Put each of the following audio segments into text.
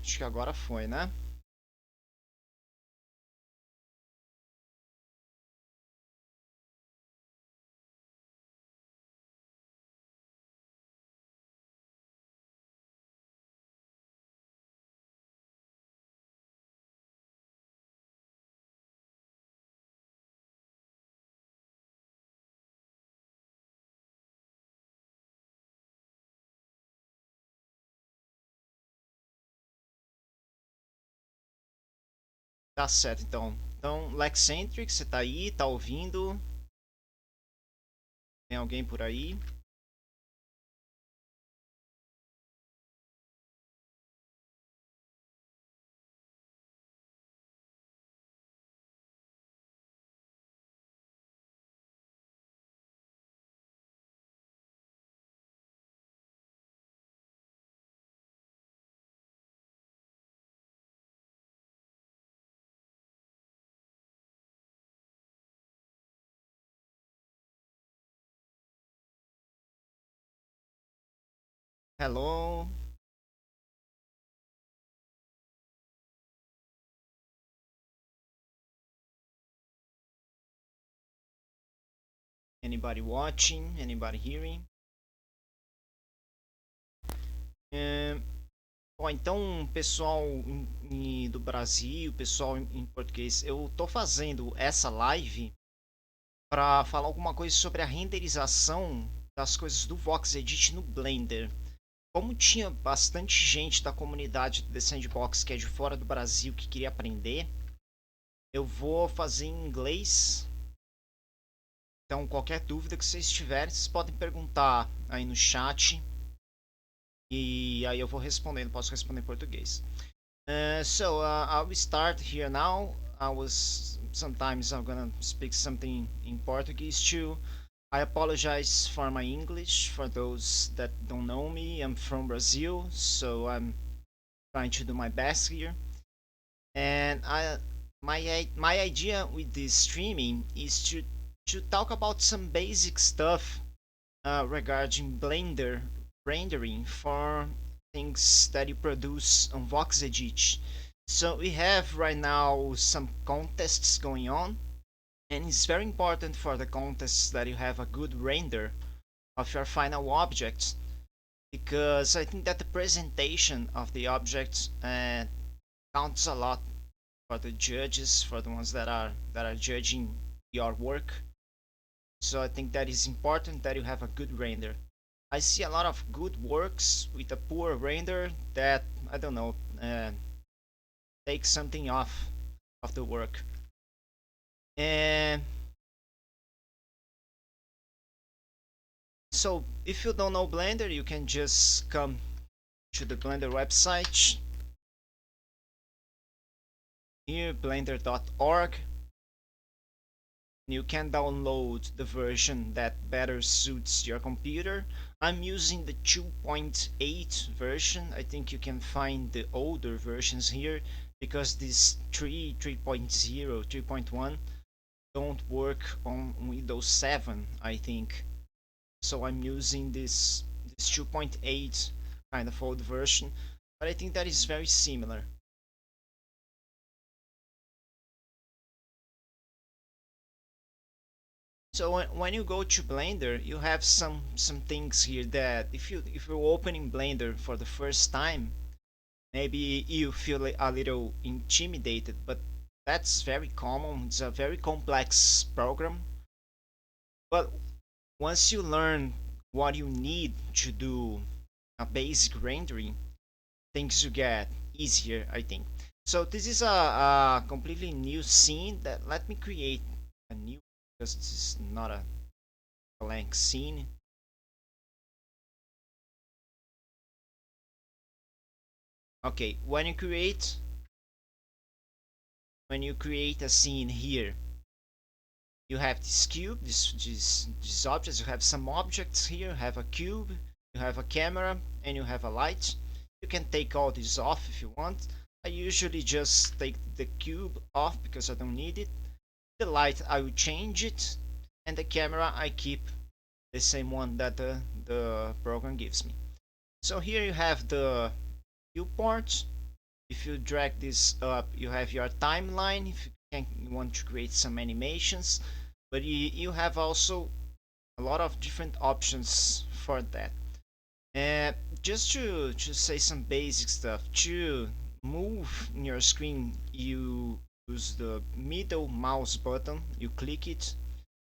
Acho que agora foi, né? Tá certo, então. Então, Lexcentric, você tá aí, tá ouvindo? Tem alguém por aí? Hello? Anybody watching? Anybody hearing? É, bom, então, pessoal do Brasil, pessoal em português, eu tô fazendo essa live para falar alguma coisa sobre a renderização das coisas do VoxEdit no Blender. Como tinha bastante gente da comunidade do Sandbox que é de fora do Brasil que queria aprender, eu vou fazer em inglês. Então, qualquer dúvida que vocês tiverem, vocês podem perguntar aí no chat e aí eu vou respondendo. Posso responder em português. I will start here now. Sometimes I'm gonna speak something in Portuguese too. I apologize for my English. For those that don't know me, I'm from Brazil, so I'm trying to do my best here. And my idea with this streaming is to talk about some basic stuff regarding Blender rendering for things that you produce on VoxEdit. So we have right now some contests going on, and it's very important for the contests that you have a good render of your final objects, because I think that the presentation of the object counts a lot for the judges, for the ones that are judging your work. So I think that is important that you have a good render. I see a lot of good works with a poor render that, I don't know, take something off of the work. And so if you don't know Blender, you can just come to the Blender website here, blender.org. You can download the version that better suits your computer. I'm using the 2.8 version. I think you can find the older versions here because this 3.0, 3.1 don't work on Windows 7, I think. So I'm using this 2.8 kind of old version, but I think that is very similar. So when you go to Blender, you have some things here that if you're opening Blender for the first time, maybe you feel a little intimidated, but that's very common. It's a very complex program. But once you learn what you need to do a basic rendering, things will get easier, I think. So this is a completely new scene that let me create a new, because this is not a blank scene. Okay, when you create a scene here, you have this cube, these objects. You have some objects here. You have a cube, you have a camera, and you have a light. You can take all these off if you want. I usually just take the cube off because I don't need it. The light I will change it, and the camera I keep the same one that the program gives me. So here you have the viewports. If you drag this up, you have your timeline if you want to create some animations, but you have also a lot of different options for that. And just to say some basic stuff, to move in your screen, you use the middle mouse button, you click it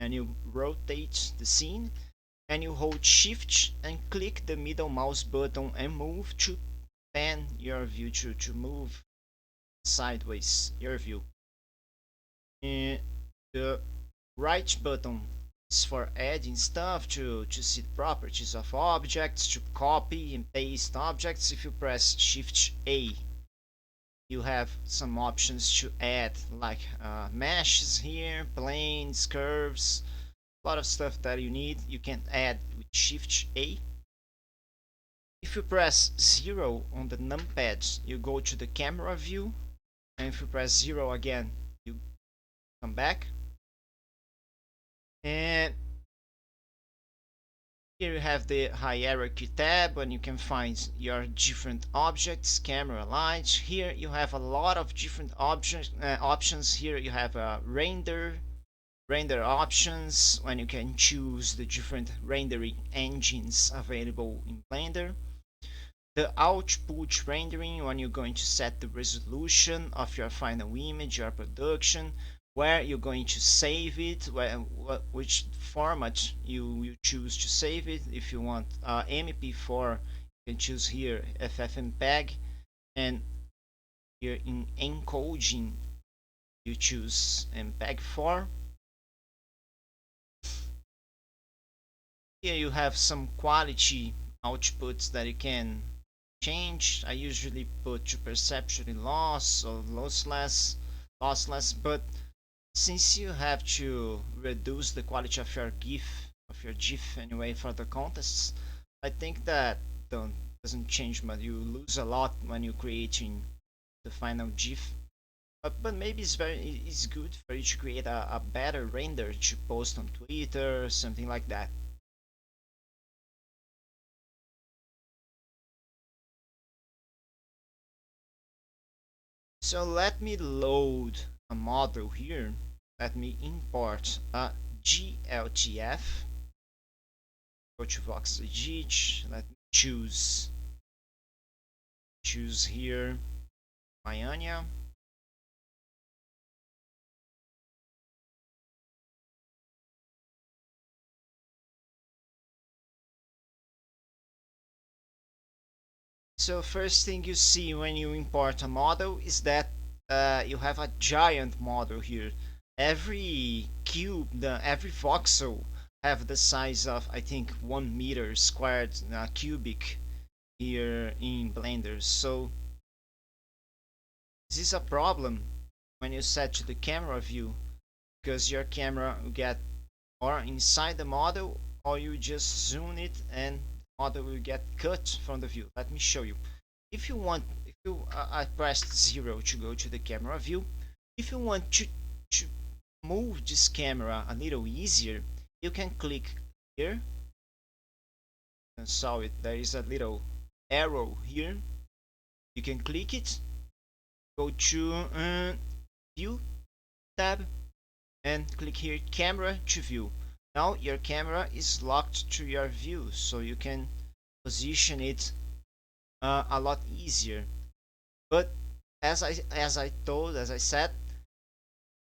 and you rotate the scene, and you hold shift and click the middle mouse button and move to pan your view, to move sideways your view. And the right button is for adding stuff, to see properties of objects, to copy and paste objects. If you press shift A, you have some options to add, like meshes here, planes, curves, a lot of stuff that you need you can add with shift A. If you press 0 on the numpad, you go to the camera view, and if you press 0 again, you come back. And here you have the hierarchy tab, and you can find your different objects, camera lights. Here you have a lot of different options. Here you have a render options, when you can choose the different rendering engines available in Blender. The output rendering, when you're going to set the resolution of your final image or production, where you're going to save it, which format you choose to save it. If you want MP4, you can choose here FFmpeg, and here in encoding you choose MPEG-4. Here you have some quality outputs that you can change. I usually put to perceptually loss or lossless, but since you have to reduce the quality of your GIF anyway for the contests, I think that doesn't change much. You lose a lot when you're creating the final GIF. But maybe it's good for you to create a better render to post on Twitter or something like that. So let me load a model here. Let me import a GLTF. Go to VoxEdit. Let me choose here Miania. So first thing you see when you import a model is that you have a giant model here. Every cube, every voxel have the size of, I think, 1 meter squared cubic here in Blender. So this is a problem when you set to the camera view, because your camera will get or inside the model, or you just zoom it and the model will get cut from the view. Let me show you. If you want, I pressed 0 to go to the camera view. If you want to move this camera a little easier, you can click here and saw it. There is a little arrow here. You can click it, go to view tab, and click here camera to view. Now your camera is locked to your view, so you can position it a lot easier. But as I said,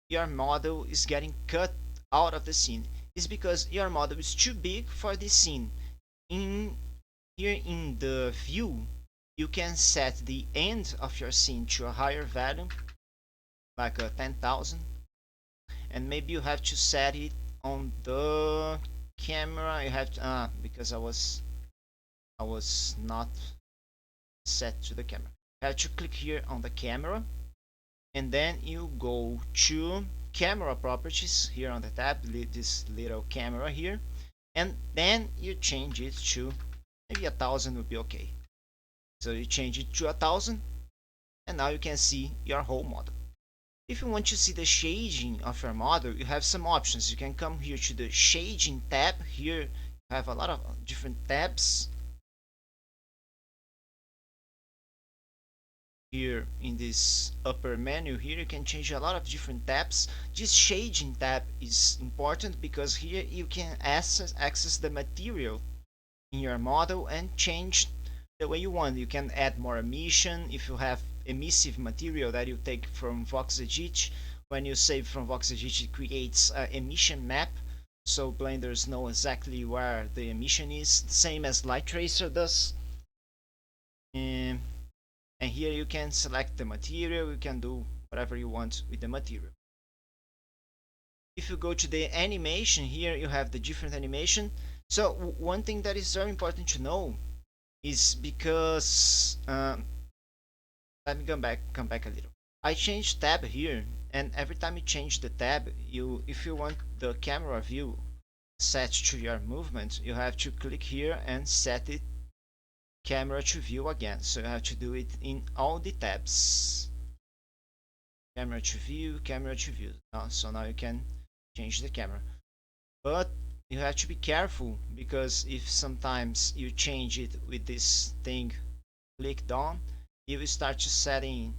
your model is getting cut out of the scene. It's because your model is too big for this scene. Here in the view, you can set the end of your scene to a higher value, like 10,000, and maybe you have to set it on the camera. You have to because I was not set to the camera. You have to click here on the camera, and then you go to camera properties here on the tab, this little camera here, and then you change it to maybe 1,000 would be okay. So you change it to 1,000, and now you can see your whole model. If you want to see the shading of your model, you have some options. You can come here to the shading tab. Here you have a lot of different tabs. Here here in this upper menu here, you can change a lot of different tabs. This shading tab is important because here you can access the material in your model and change the way you want. You can add more emission if you have emissive material that you take from VoxEdit. When you save from VoxEdit, it creates an emission map, so blenders know exactly where the emission is, the same as Light Tracer does. And here you can select the material, you can do whatever you want with the material. If you go to the animation, here you have the different animation. So one thing that is very important to know is because let me come back a little. I changed tab here, and every time you change the tab, if you want the camera view set to your movement, you have to click here and set it camera to view again. So you have to do it in all the tabs. Camera to view, camera to view. So now you can change the camera. But you have to be careful, because if sometimes you change it with this thing clicked on, you will start to setting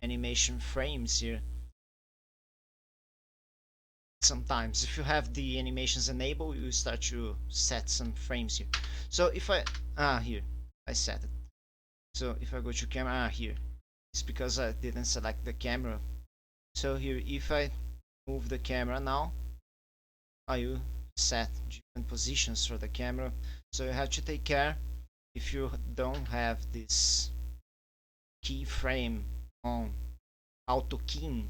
animation frames here. Sometimes if you have the animations enabled, you start to set some frames here. So if here I set it. So if I go to camera, here it's because I didn't select the camera. So here, if I move the camera now, I will set different positions for the camera. So you have to take care, if you don't have this keyframe on auto keying,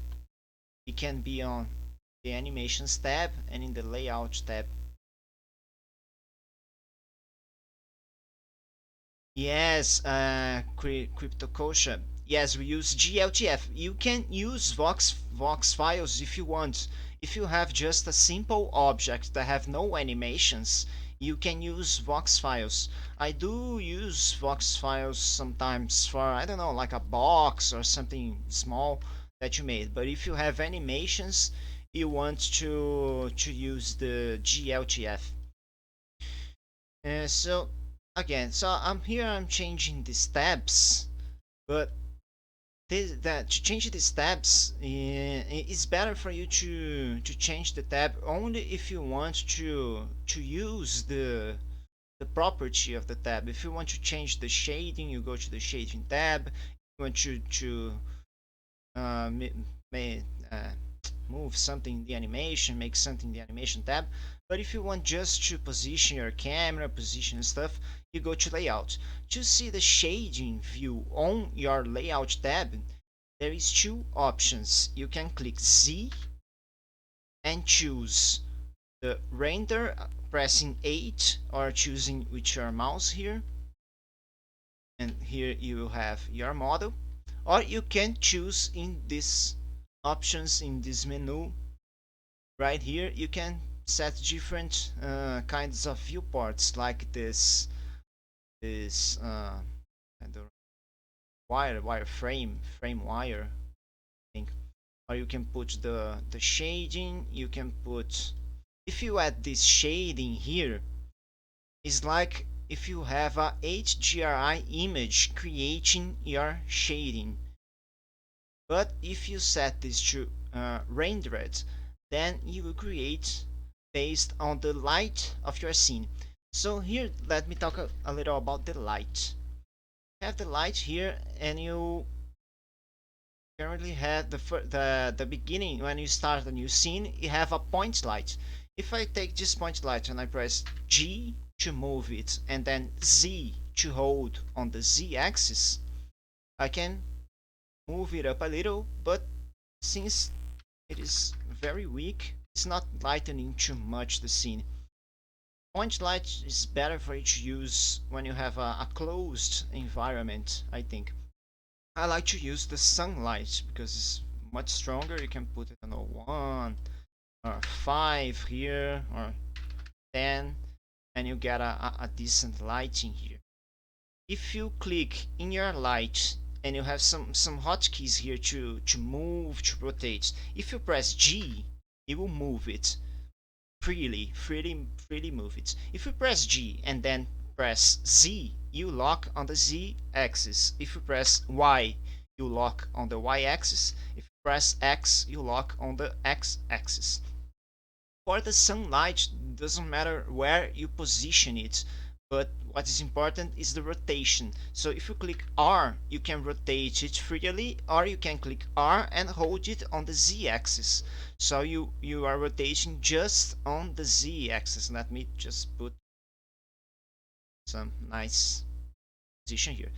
it can be on the animations tab and in the layout tab. Yes, CryptoCocha. Yes, we use GLTF. You can use Vox files if you want. If you have just a simple object that have no animations, you can use Vox files. I do use Vox files sometimes for, I don't know, like a box or something small that you made. But if you have animations, you want to use the GLTF. So again, so I'm changing these tabs, but to change these tabs, it's better for you to change the tab only if you want to use the property of the tab. If you want to change the shading, you go to the shading tab. If you want to uh, move something in the animation, make something in the animation tab. But if you want just to position your camera, position stuff, you go to layout. To see the shading view on your layout tab, there is two options. You can click Z and choose the render, pressing 8 or choosing with your mouse here. And here you have your model. Or you can choose in this options in this menu right here. You can set different kinds of viewports, like this wire frame wire thing. Or you can put the shading. You can put, if you add this shading here, it's like if you have a HDRI image creating your shading. But if you set this to rendered, then you will create based on the light of your scene. So here, let me talk a little about the light. You have the light here, and you currently have the beginning. When you start a new scene, you have a point light. If I take this point light and I press G to move it, and then Z to hold on the Z axis, I can move it up a little, but since it is very weak, it's not lightening too much the scene. Point light is better for you to use when you have a closed environment, I think. I like to use the sunlight because it's much stronger. You can put it on 1 or 5 here or 10, and you get a decent lighting here. If you click in your light and you have some hotkeys here to move, to rotate, if you press G, it will move it freely move it. If you press G and then press Z, you lock on the Z axis. If you press Y, you lock on the Y axis. If you press X, you lock on the X axis. For the sunlight, doesn't matter where you position it, but what is important is the rotation. So if you click R, you can rotate it freely, or you can click R and hold it on the Z axis. So you are rotating just on the Z axis. Let me just put some nice position here.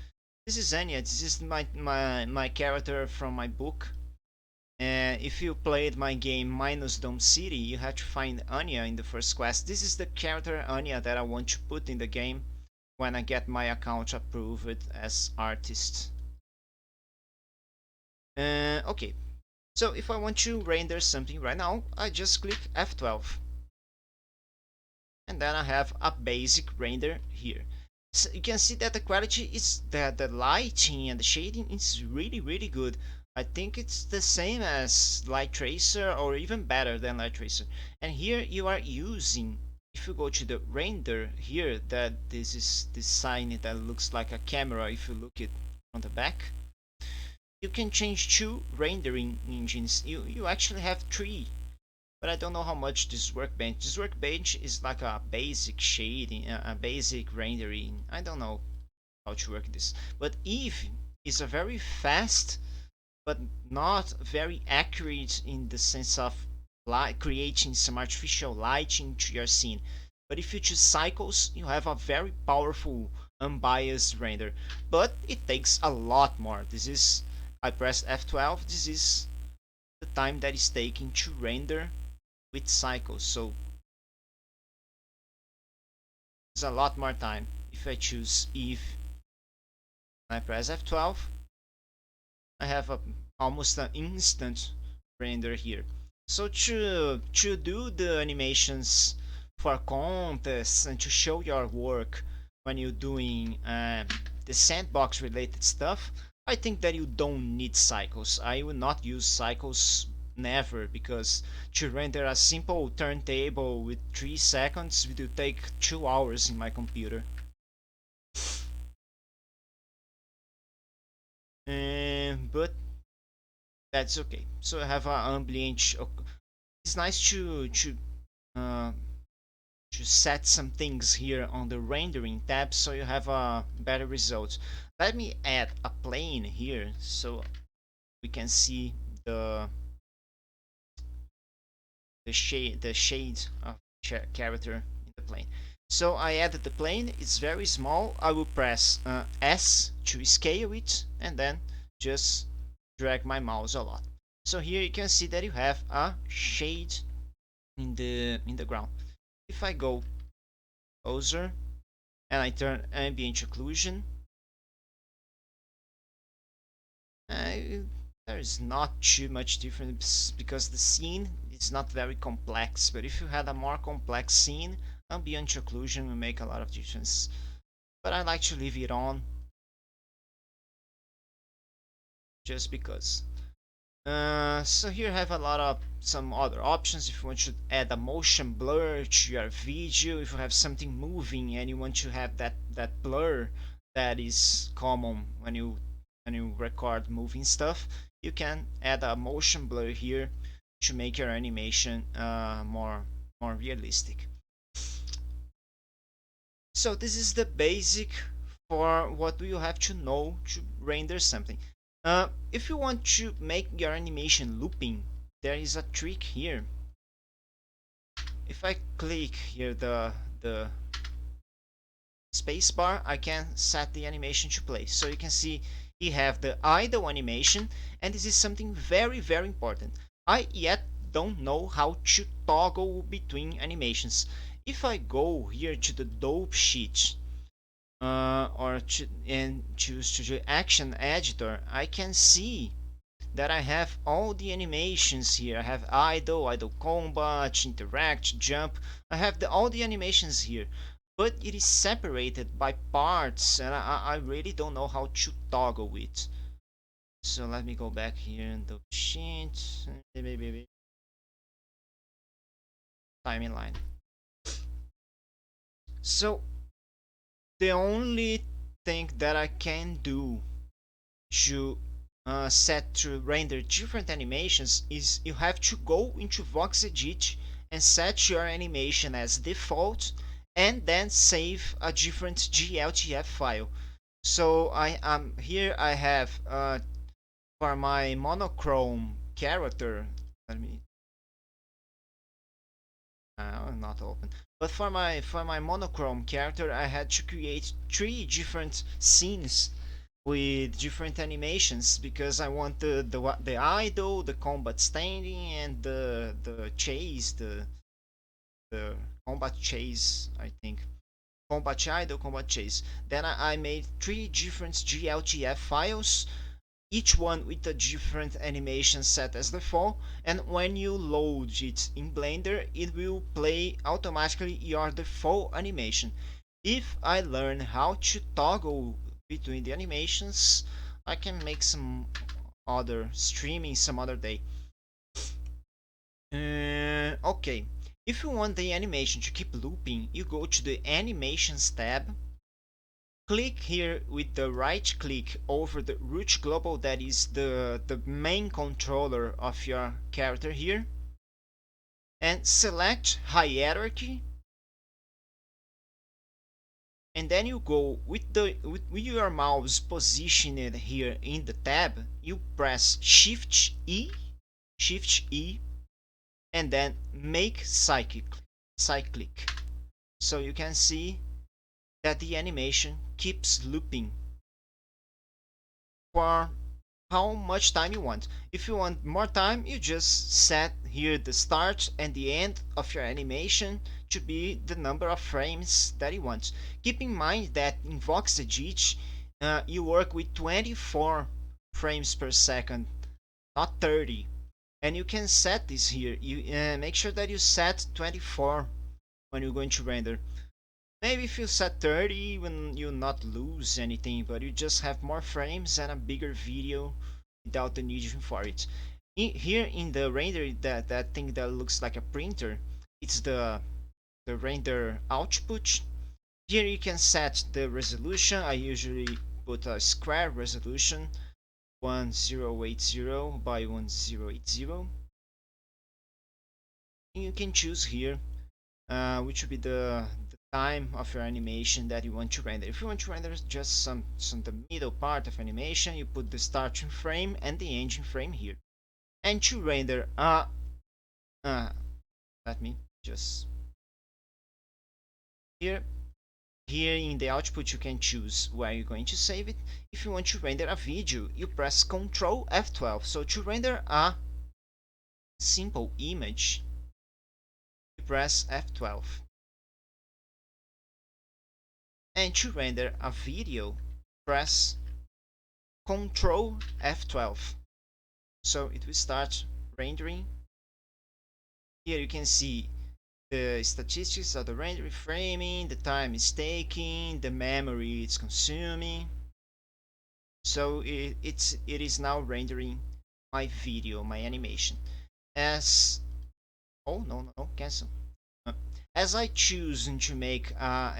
This is Anya. This is my character from my book. And if you played my game minus Dome City, you have to find Anya in the first quest. This is the character Anya that I want to put in the game when I get my account approved as artist. Okay, so if I want to render something right now, I just click F12. And then I have a basic render here. So you can see that the quality is that the lighting and the shading is really good. I think it's the same as Light Tracer or even better than Light Tracer. And here you are using, if you go to the render here, that this is this sign that looks like a camera if you look it on the back. You can change two rendering engines. You actually have three, but I don't know how much this workbench. This workbench is like a basic shading, a basic rendering. I don't know how to work this. But Eve is a very fast, but not very accurate in the sense of creating some artificial lighting to your scene. But if you choose cycles, you have a very powerful unbiased render. But it takes a lot more. This is, I press F12. This is the time that is taking to render with cycles, so it's a lot more time. If I choose Eve and I press F12, I have almost an instant render here. So to do the animations for contests and to show your work when you're doing the sandbox related stuff, I think that you don't need cycles. I will not use cycles, never, because to render a simple turntable with 3 seconds it will take 2 hours in my computer. But that's okay. So I have an ambient. It's nice uh, to set some things here on the rendering tab so you have a better result. Let me add a plane here so we can see the shade of character in the plane. So I added the plane. It's very small. I will press S to scale it and then just drag my mouse a lot. So here you can see that you have a shade in the ground. If I go closer and I turn ambient occlusion, there is not too much difference because the scene is not very complex. But if you had a more complex scene, ambient occlusion will make a lot of difference. But I like to leave it on just because. So here I have a lot of some other options. If you want to add a motion blur to your video, if you have something moving and you want to have that blur that is common when you record moving stuff, you can add a motion blur here to make your animation more realistic. So this is the basic for what you have to know to render something. If you want to make your animation looping, there is a trick here. If I click here the spacebar, I can set the animation to play. So you can see you have the idle animation, and this is something very important. I yet don't know how to toggle between animations. If I go here to the dope sheet and choose to do action editor, I can see that I have all the animations here. I have idle combat, interact, jump. I have all the animations here, but it is separated by parts, and I really don't know how to toggle it. So let me go back here and the sheet timeline. So The only thing that I can do to set to render different animations is you have to go into VoxEdit and set your animation as default and then save a different GLTF file. So I am here I have for my monochrome character, let me not open. But for my monochrome character, I had to create 3 different scenes with different animations because I want the idle, the combat standing, and the chase, the combat chase. I think combat idle, combat chase. Then I made 3 different GLTF files, each one with a different animation set as default, and when you load it in Blender it will play automatically your default animation. If I learn how to toggle between the animations, I can make some other streaming some other day. Okay, if you want the animation to keep looping, you go to the animations tab. Click here with the right click over the root global, that is the main controller of your character here, and select hierarchy, and then you go with your mouse positioned here in the tab, you press shift E, and then make cyclic, so you can see that the animation keeps looping for how much time you want. If you want more time, you just set here the start and the end of your animation to be the number of frames that you want. Keep in mind that in VoxEdit you work with 24 frames per second, not 30. And you can set this here. You make sure that you set 24 when you're going to render. Maybe if you set 30, when you not lose anything, but you just have more frames and a bigger video without the need for it. Here in the render, that thing that looks like a printer, it's the render output. Here you can set the resolution. I usually put a square resolution, 1080 by 1080. And you can choose here which will be the time of your animation that you want to render. If you want to render just some the middle part of animation, you put the starting frame and the ending frame here. And to render let me just here in the output you can choose where you're going to save it. If you want to render a video, you press Ctrl F12. So to render a simple image, you press F12. And to render a video, press Ctrl F12. So it will start rendering. Here you can see the statistics of the rendering framing, the time it's taking, the memory it's consuming. So it is now rendering my video, my animation. As cancel. As I choose to make a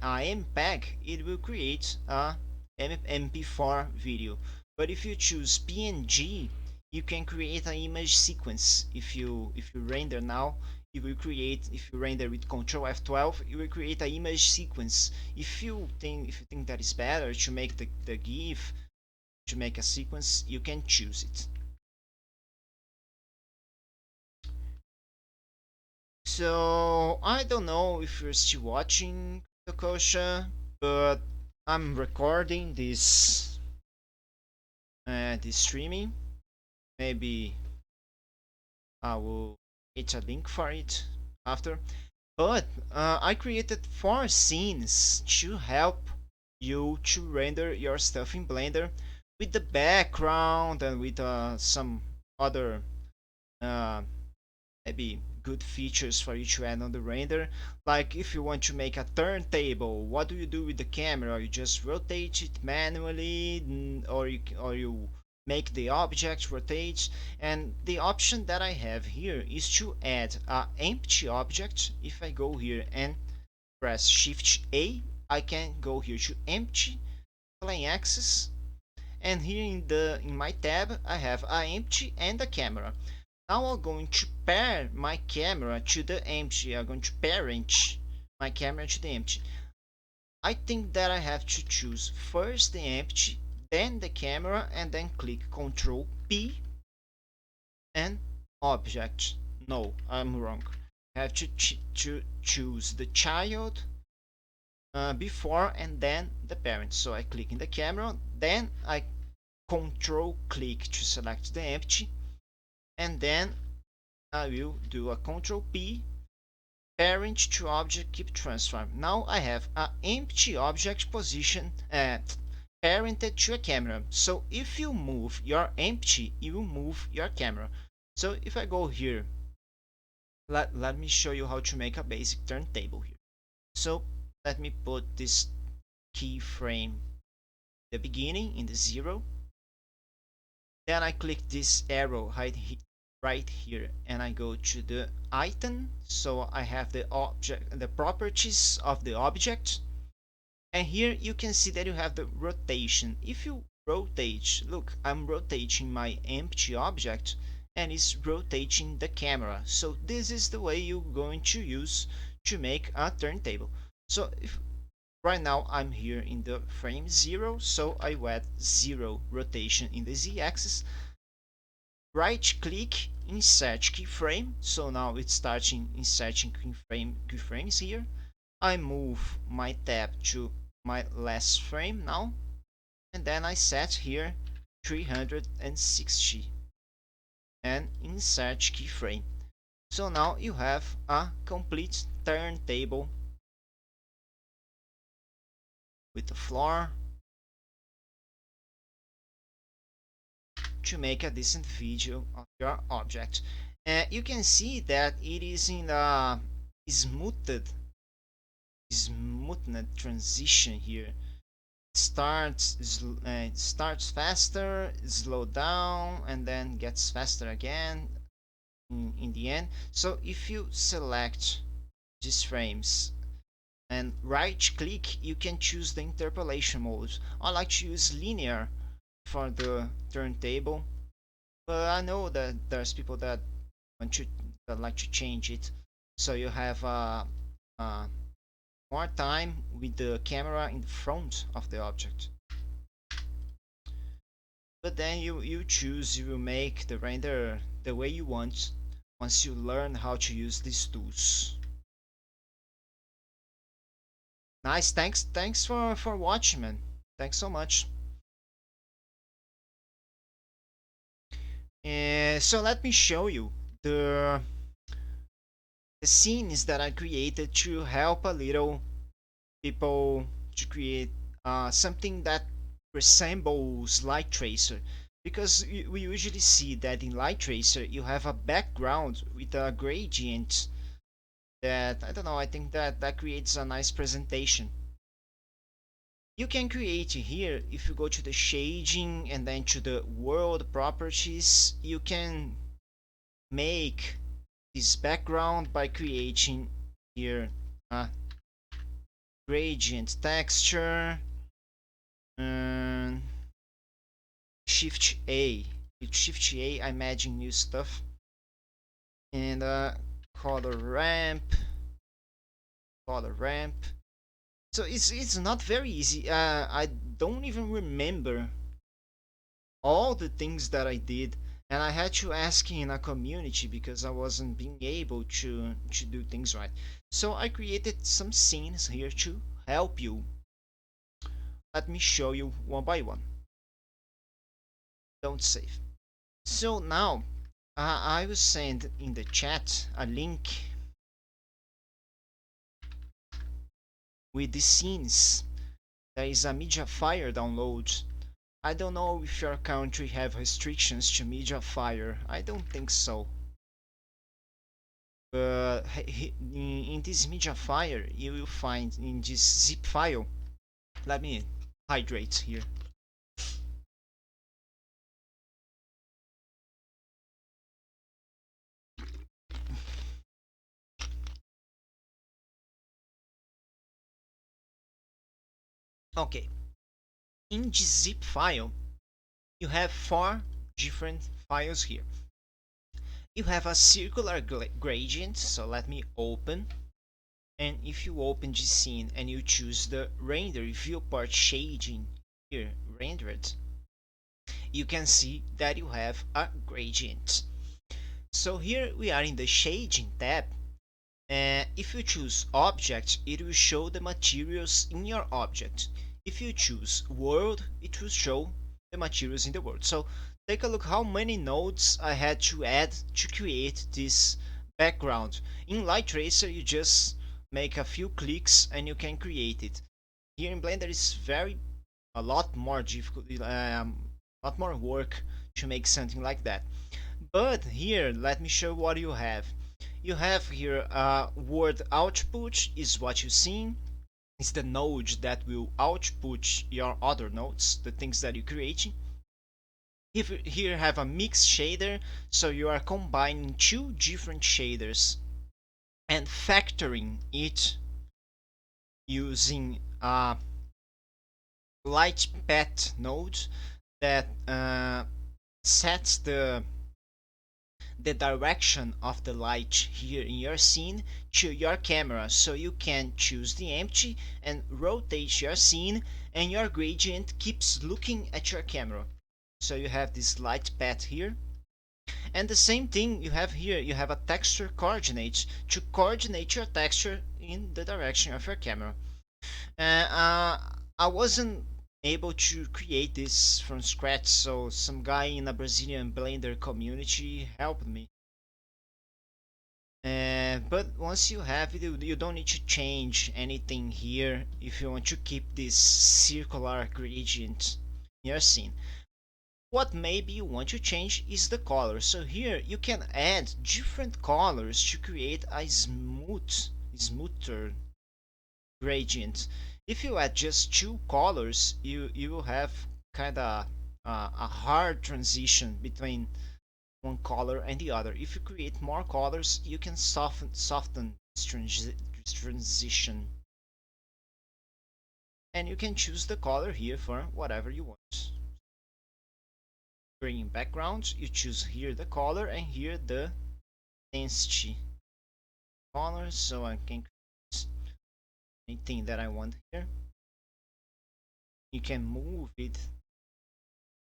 MPEG, it will create a MP4 video. But if you choose PNG, you can create an image sequence. If you render now, you will create. If you render with Ctrl F12, you will create an image sequence. If you think that is better to make the GIF, to make a sequence, you can choose it. So I don't know if you're still watching Tokosha, but I'm recording this streaming. Maybe I will get a link for it after. But I created 4 scenes to help you to render your stuff in Blender with the background and with some other maybe good features for you to add on the render. Like if you want to make a turntable, what do you do with the camera? You just rotate it manually, or you make the object rotate. And the option that I have here is to add an empty object. If I go here and press Shift A, I can go here to empty plane axis, and here in my tab I have a empty and a camera. Now I'm going to pair my camera to the empty. I'm going to parent my camera to the empty. I think that I have to choose first the empty, then the camera, and then click Ctrl P and object. No, I'm wrong. I have to choose the child before and then the parent. So I click in the camera, then I Control click to select the empty, and then I will do a Control P, parent to object keep transform. Now I have an empty object position parented to a camera. So if you move your empty, you will move your camera. So if I go here, let me show you how to make a basic turntable here. So let me put this keyframe the beginning in the 0. Then I click this arrow right here and I go to the item. So I have the object, the properties of the object. And here you can see that you have the rotation. If you rotate, look, I'm rotating my empty object and it's rotating the camera. So this is the way you're going to use to make a turntable. So if right now I'm here in the frame 0, so I add 0 rotation in the z-axis. Right click, insert keyframe. So now it's starting inserting keyframes here. I move my tab to my last frame now, and then I set here 360 and insert keyframe. So now you have a complete turntable with the floor to make a decent video of your object. You can see that it is in a smoothed transition here. Starts faster, slow down, and then gets faster again in the end. So if you select these frames and right click, you can choose the interpolation mode. I like to use linear for the turntable, but I know that there's people that that like to change it, so you have more time with the camera in front of the object. But then you choose, you will make the render the way you want once you learn how to use these tools. Nice, thanks for watching, man. Thanks so much. So let me show you the scenes that I created to help a little people to create something that resembles Light Tracer, because we usually see that in Light Tracer you have a background with a gradient that, I don't know, I think that creates a nice presentation. You can create here, if you go to the shading and then to the world properties, you can make this background by creating here a gradient texture and Shift A. With Shift A, I'm adding new stuff, and color ramp. So it's not very easy. I don't even remember all the things that I did, and I had to ask in a community because I wasn't being able to do things right. So I created some scenes here to help you. Let me show you one by one. Don't save. So now I will send in the chat a link with the scenes. There is a Mediafire download. I don't know if your country have restrictions to Mediafire. I don't think so. But in this Mediafire, you will find in this zip file. Let me hydrate here. Okay, in the zip file, you have 4 different files here. You have a circular gradient, so let me open. And if you open the scene and you choose the render viewport shading here rendered, you can see that you have a gradient. So here we are in the shading tab. If you choose object, it will show the materials in your object. If you choose world, it will show the materials in the world. So take a look how many nodes I had to add to create this background. In Light Tracer, you just make a few clicks and you can create it. Here in Blender, it's a lot more difficult, a lot more work to make something like that. But here, let me show what you have. You have here word output is what you see. It's the node that will output your other nodes, the things that you're creating. If you here have a mix shader, so you are combining 2 different shaders and factoring it using a light path node that sets the direction of the light here in your scene to your camera, so you can choose the empty and rotate your scene and your gradient keeps looking at your camera. So you have this light path here, and the same thing you have here. You have a texture coordinate to coordinate your texture in the direction of your camera. I wasn't able to create this from scratch, so some guy in a Brazilian Blender community helped me. But once you have it, you don't need to change anything here if you want to keep this circular gradient in your scene. What maybe you want to change is the color. So here you can add different colors to create a smoother gradient. If you add just 2 colors, you will have kinda a hard transition between one color and the other. If you create more colors, you can soften this transition, and you can choose the color here for whatever you want. Green background, you choose here the color and here the intensity color, so I can create anything that I want here. You can move it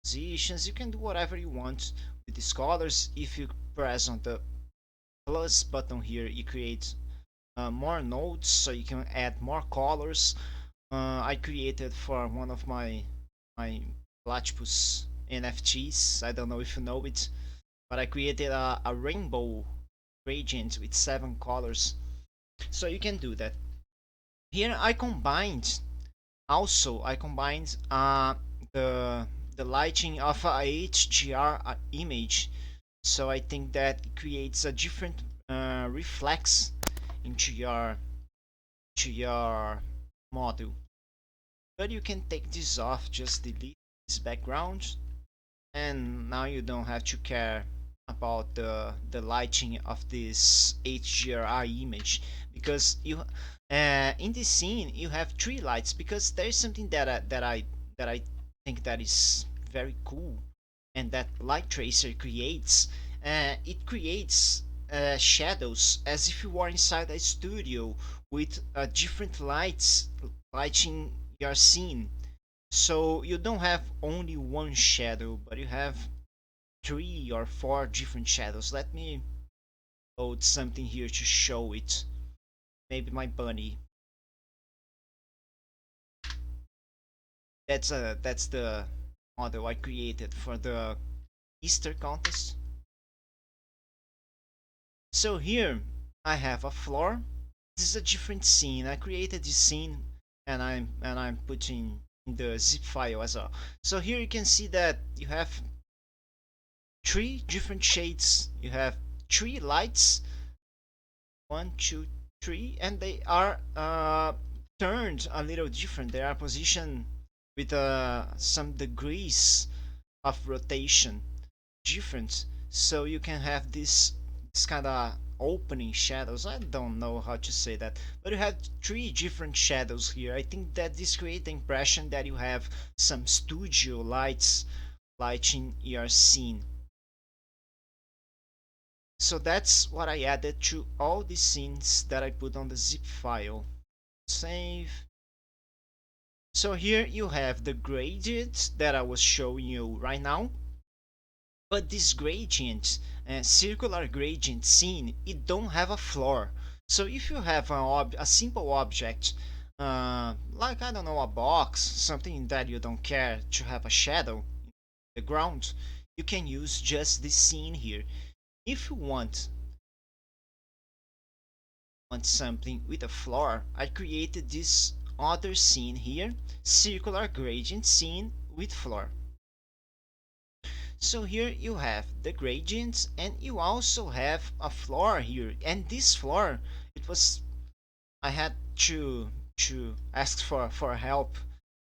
positions, you can do whatever you want with these colors. If you press on the plus button here, you create more nodes, so you can add more colors. I created for one of my Platypus NFTs, I don't know if you know it, but I created a rainbow gradient with 7 colors, so you can do that. Here I combined the lighting of a HDR image, so I think that it creates a different reflex into your model. But you can take this off, just delete this background, and now you don't have to care about the lighting of this HDR image, because you in this scene you have 3 lights, because there is something that I think that is very cool and that Light Tracer creates. It creates shadows as if you are inside a studio with different lights lighting your scene. So you don't have only one shadow, but you have 3 or 4 different shadows. Let me load something here to show it. Maybe my bunny. That's the model I created for the Easter contest. So here I have a floor. This is a different scene. I created this scene and I'm putting in the zip file as well. So here you can see that you have 3 different shades. You have 3 lights, 1, 2, 3, and they are turned a little different. They are positioned with some degrees of rotation different, so you can have this kind of opening shadows. I don't know how to say that, but you have three different shadows here. I think that this creates the impression that you have some studio lighting your scene. So that's what I added to all the scenes that I put on the zip file. Save. So here you have the gradient that I was showing you right now. But this gradient, circular gradient scene, it don't have a floor. So if you have a simple object, like I don't know, a box, something that you don't care to have a shadow in the ground, you can use just this scene here. If you want something with a floor, I created this other scene here, circular gradient scene with floor. So here you have the gradients, and you also have a floor here, and this floor, it was, I had to ask for help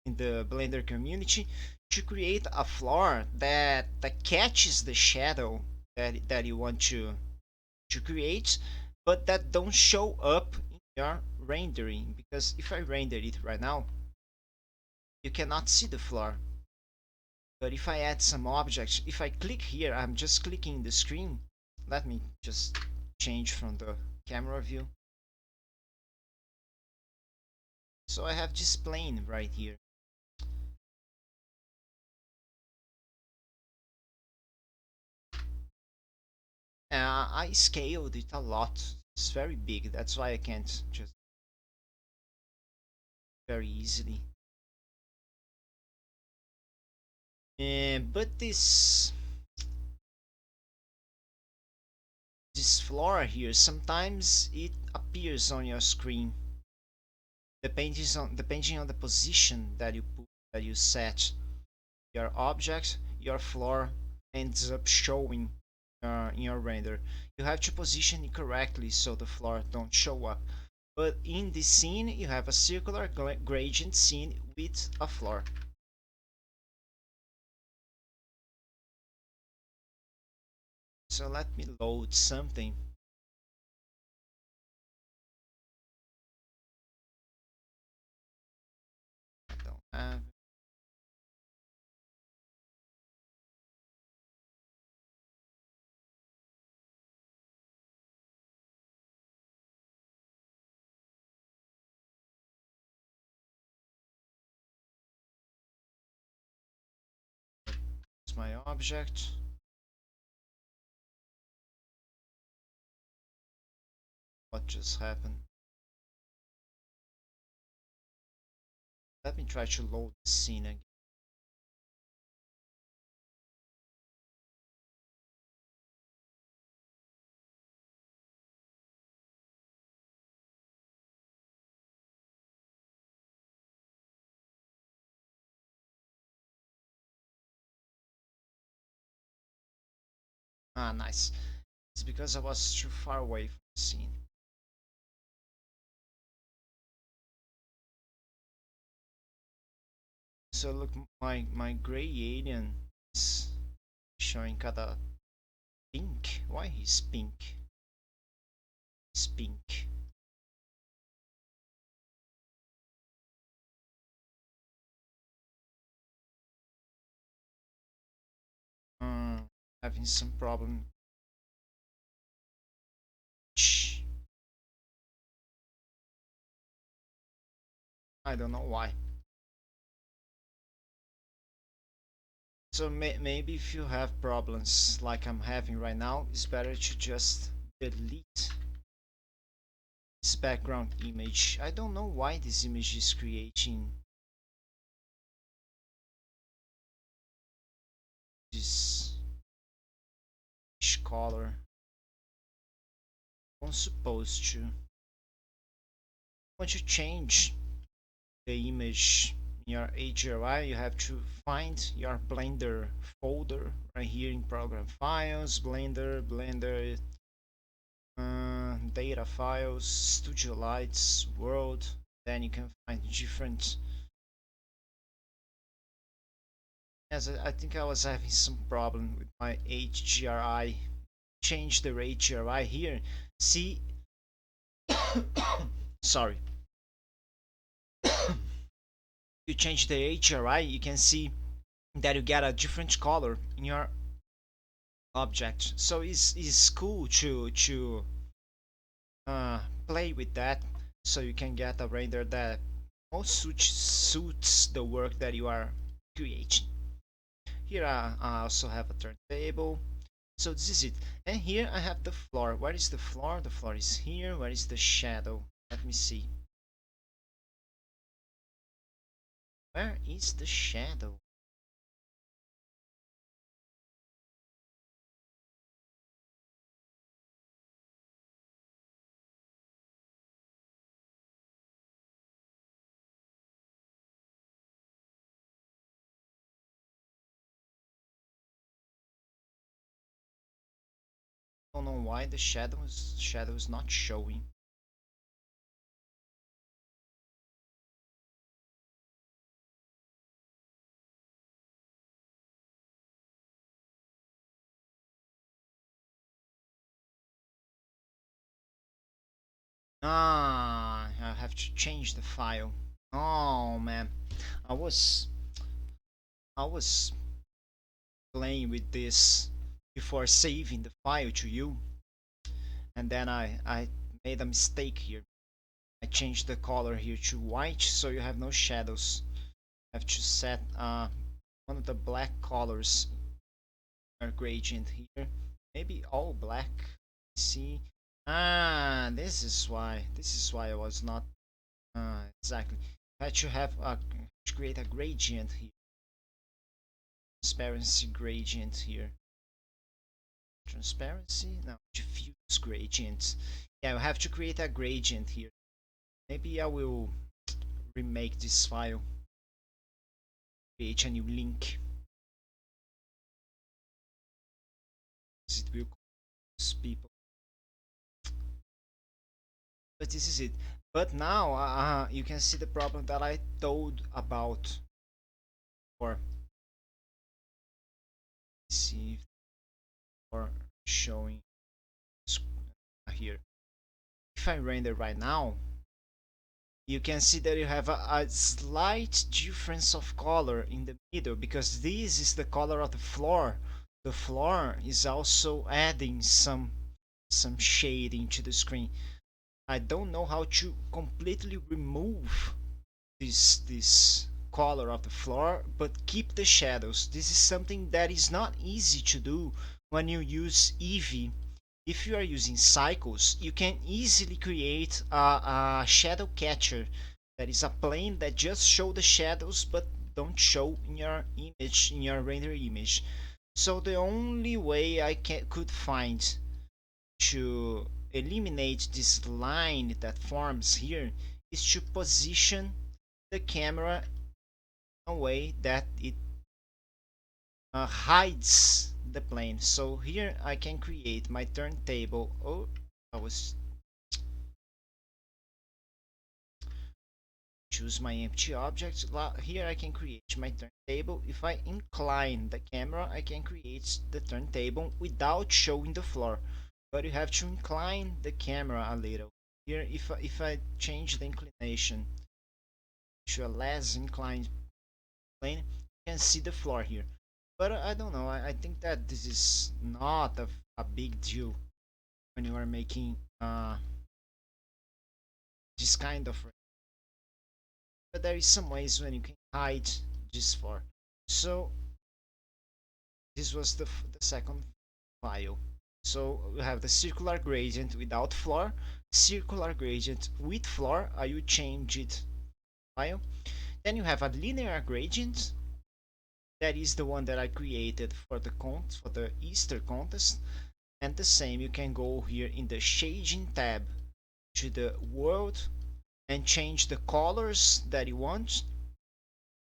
in the Blender community to create a floor that catches the shadow that you want to create, but that don't show up in your rendering, because if I render it right now, you cannot see the floor. But if I add some objects, if I click here, I'm just clicking the screen. Let me just change from the camera view. So I have this plane right here. I scaled it a lot. It's very big. That's why I can't just very easily. But this floor here, sometimes it appears on your screen, depending on the position that you set your object. Your floor ends up showing in your render. You have to position it correctly so the floor don't show up. But in this scene, you have a circular gradient scene with a floor. So let me load something. I don't have. It's my object. What just happened? Let me try to load the scene again. Ah, nice. It's because I was too far away from the scene. So look, my gray alien is showing kinda pink. Why he's pink? He's pink. Having some problem. I don't know why. So maybe if you have problems like I'm having right now, it's better to just delete this background image. I don't know why this image is creating this color. I'm supposed to. Once you change the image in your HDRI, you have to find your Blender folder right here in Program Files, Blender, Data Files, Studio Lights, World. Then you can find different. As I think I was having some problem with my HDRI change the HDRI here, see, sorry, you change the HDRI, you can see that you get a different color in your object. So it's cool to play with that, so you can get a render that most suits the work that you are creating. Here I also have a turntable. So this is it. And here I have the floor. Where is the floor? The floor is here. Where is the shadow? Let me see. Where is the shadow? I don't know why the shadow is not showing. Ah, I have to change the file. Oh man, I was I was playing with this before saving the file to you, and then I made a mistake here. I changed the color here to white, so you have no shadows. I have to set one of the black colors our gradient here. Maybe all black. See? Ah, this is why I was not exactly. I had to have to create a gradient here. Transparency gradient here. Transparency? No, diffuse gradient. Yeah, I have to create a gradient here. Maybe I will remake this file. Create a new link. It will confuse people. But this is it. But now you can see the problem that I told about. Or see or showing here. If I render right now, you can see that you have a slight difference of color in the middle, because this is the color of the floor. The floor is also adding some shading to the screen. I don't know how to completely remove this color of the floor but keep the shadows. This is something that is not easy to do when you use Eevee. If you are using cycles, you can easily create a shadow catcher. That is a plane that just show the shadows but don't show in your image, in your render image. So the only way I could find to eliminate this line that forms here is to position the camera in a way that it hides the plane. So here I can create my turntable. Oh, I was choose my empty object. Here I can create my turntable. If I incline the camera, I can create the turntable without showing the floor. But you have to incline the camera a little. Here, if I change the inclination to a less inclined plane, you can see the floor here. But I don't know, I think that this is not a big deal when you are making this kind of, but there is some ways when you can hide this floor. So this was the second file. So we have the circular gradient without floor, circular gradient with floor. I will change it file. Then you have a linear gradient. That is the one that I created for the Easter contest. And the same, you can go here in the shading tab to the world and change the colors that you want.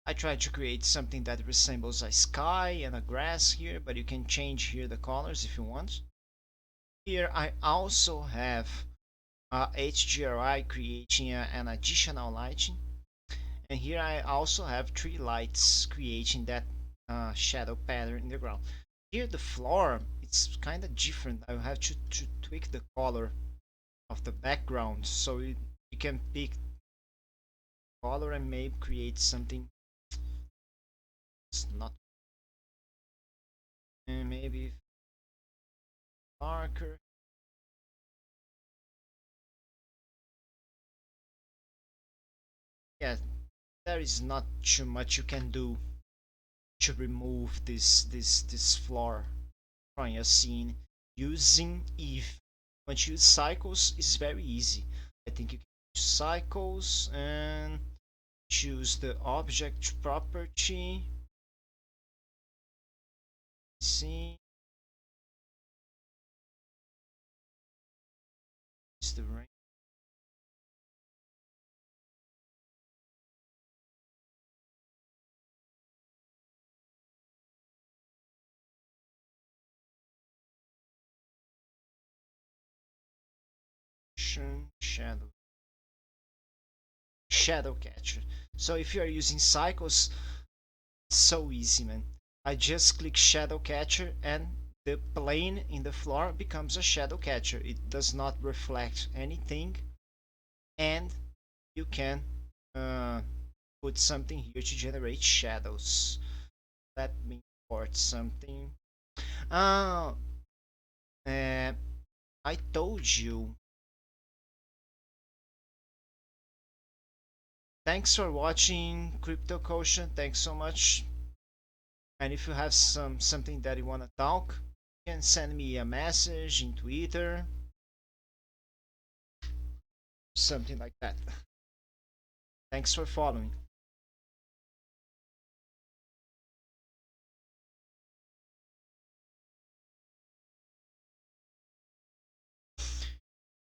I tried to create something that resembles a sky and a grass here, but you can change here the colors if you want. Here I also have HDRI creating an additional lighting, and here I also have 3 lights creating that shadow pattern in the ground. Here the floor it's kind of different. I have to tweak the color of the background so you can pick color and maybe create something. It's not, and maybe darker. Yeah, there is not too much you can do to remove this floor from your scene using if. Once you use cycles, is very easy. I think you can use cycles and choose the object property. See, is the range. Shadow catcher. So if you are using cycles, it's so easy, man. I just click shadow catcher and the plane in the floor becomes a shadow catcher. It does not reflect anything, and you can uh, put something here to generate shadows. Let me import something. Uh, uh, I told you. Thanks for watching, Crypto Quotient. Thanks so much. And if you have something that you want to talk, you can send me a message in Twitter, something like that. Thanks for following.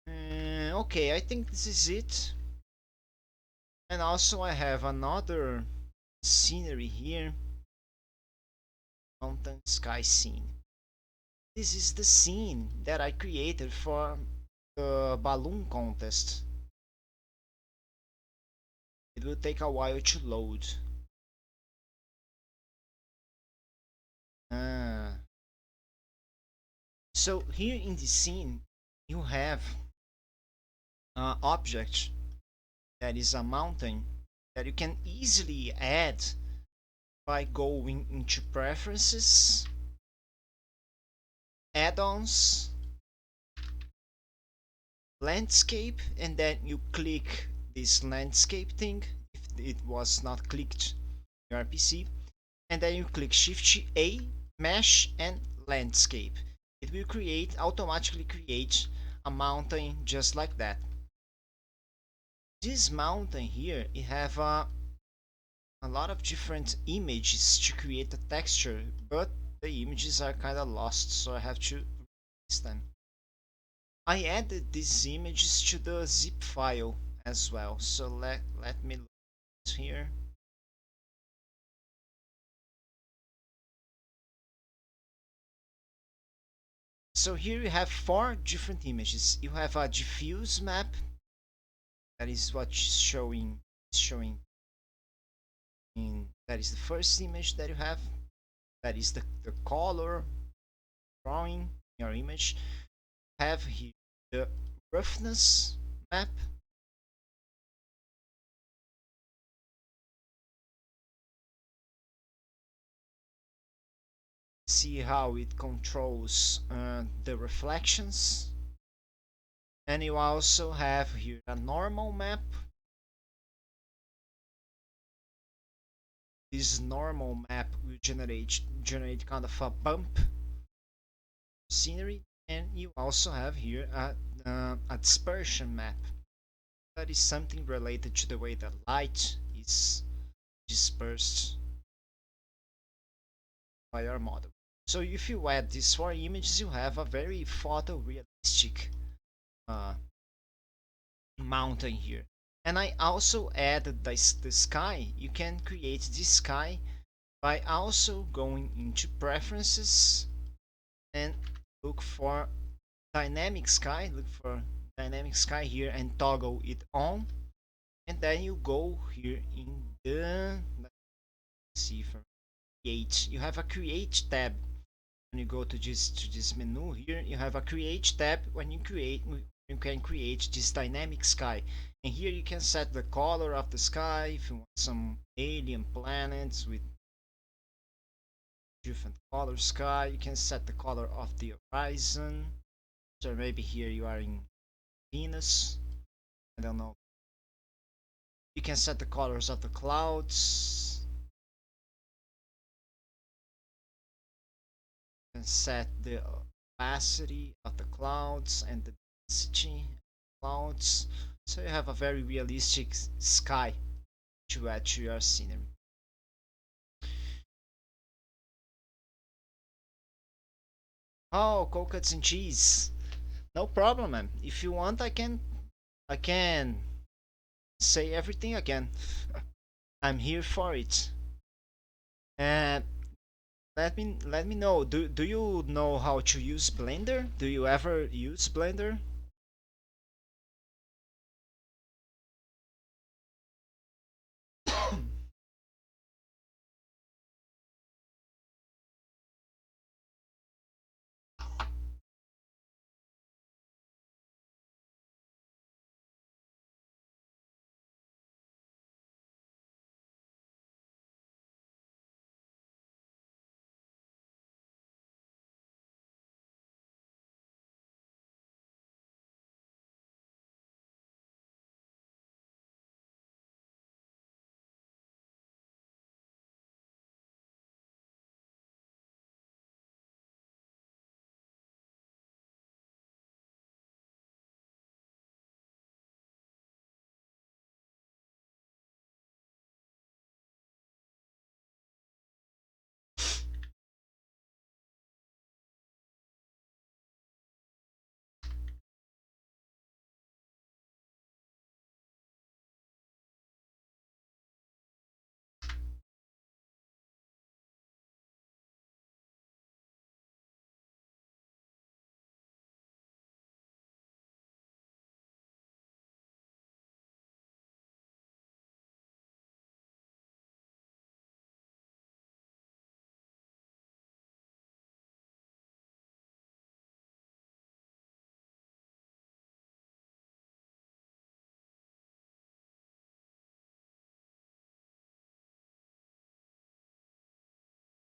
Okay, I think this is it. And also I have another scenery here, mountain sky scene. This is the scene that I created for the balloon contest. It will take a while to load. Ah. So here in this scene, you have an object that is a mountain that you can easily add by going into preferences, add-ons, landscape, and then you click this landscape thing if it was not clicked on your PC, and then you click Shift A, mesh, and landscape. It will automatically create a mountain just like that. This mountain here, it have a lot of different images to create a texture, but the images are kind of lost, so I have to replace them. I added these images to the zip file as well, so let me look here. So here you have 4 different images. You have a diffuse map, that is what is showing in, that is the first image that you have. That is the color drawing your image. Have here the roughness map. See how it controls the reflections. And you also have here a normal map. This normal map will generate kind of a bump scenery, and you also have here a dispersion map. That is something related to the way that light is dispersed by our model. So if you add these 4 images, you have a very photorealistic uh, mountain here. And I also added the sky. You can create the sky by also going into preferences and look for dynamic sky. Look for dynamic sky here and toggle it on. And then you go here in the, let's see, for create. You have a create tab. when you go to this menu here, you have a create tab. When you create, you can create this dynamic sky, and here you can set the color of the sky. If you want some alien planets with different color sky, you can set the color of the horizon. So maybe here you are in Venus, I don't know. You can set the colors of the clouds, you can set the opacity of the clouds and the density of the clouds, so you have a very realistic sky to add to your scenery. Oh, coconuts and cheese. No problem, man. If you want, I can say everything again. I'm here for it. And let me know. Do you know how to use Blender? Do you ever use Blender?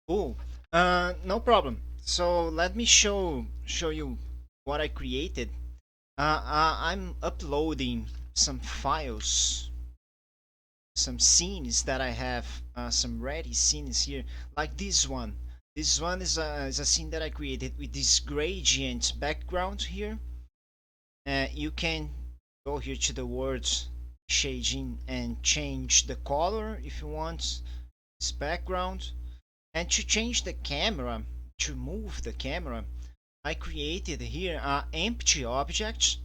Cool. No problem. So let me show you what I created. I'm uploading some files, some scenes that I have, some ready scenes here, like this one. This one is a scene that I created with this gradient background here. You can go here to the words shading and change the color if you want this background. And to change the camera, to move the camera, I created here an empty object,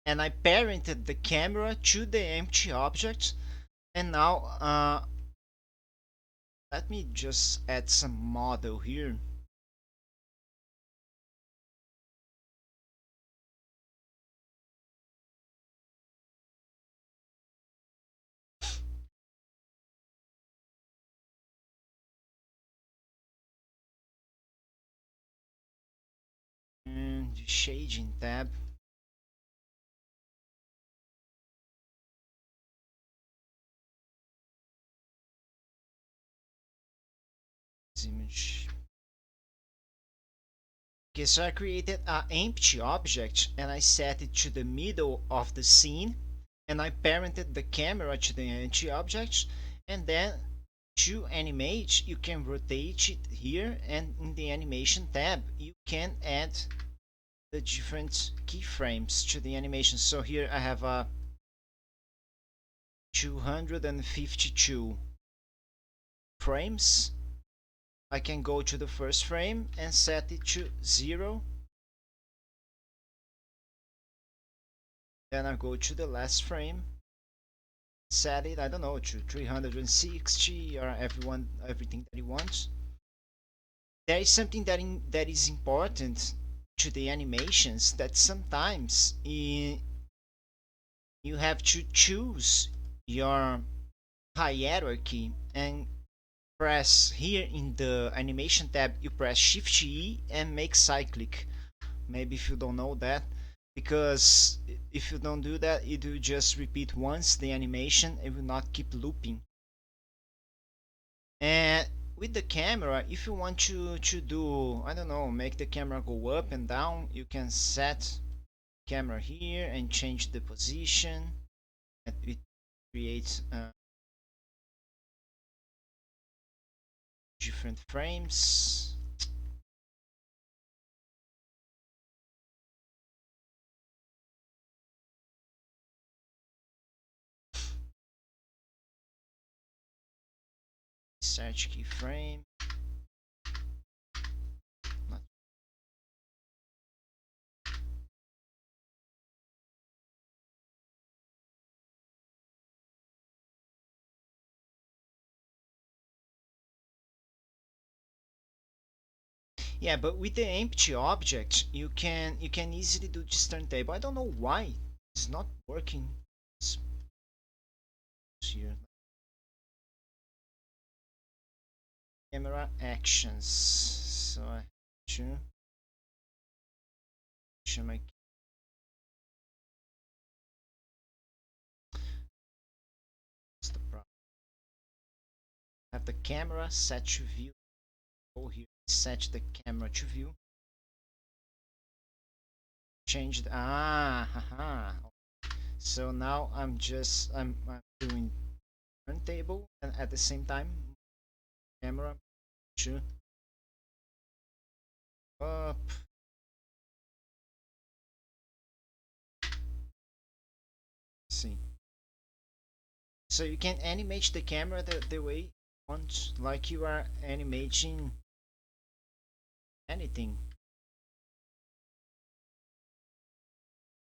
and I parented the camera to the empty object. And now let me just add some model here. And the shading tab. This image. Okay, so I created an empty object and I set it to the middle of the scene, and I parented the camera to the empty object, and then to animate you can rotate it here, and in the animation tab you can add the different keyframes to the animation. So here I have a 252 frames. I can go to the first frame and set it to 0. Then I go to the last frame, set it, I don't know, to 360 or everything that you want. There is something that is important to the animations, that sometimes you have to choose your hierarchy, and press here in the animation tab, you press Shift E and make cyclic. Maybe if you don't know that, because if you don't do that, it will just repeat once the animation and will not keep looping. And with the camera, if you want to do, I don't know, make the camera go up and down, you can set camera here and change the position, and it creates different frames. Search keyframe. Not Yeah, but with the empty object, you can easily do this turntable. I don't know why it's not working. It's here. Camera actions. So I should show my what's the problem? Have the camera set to view. Go here. Set the camera to view. Change the haha. So now I'm doing turntable and at the same time camera to up. See. So you can animate the camera the way you want, like you are animating anything.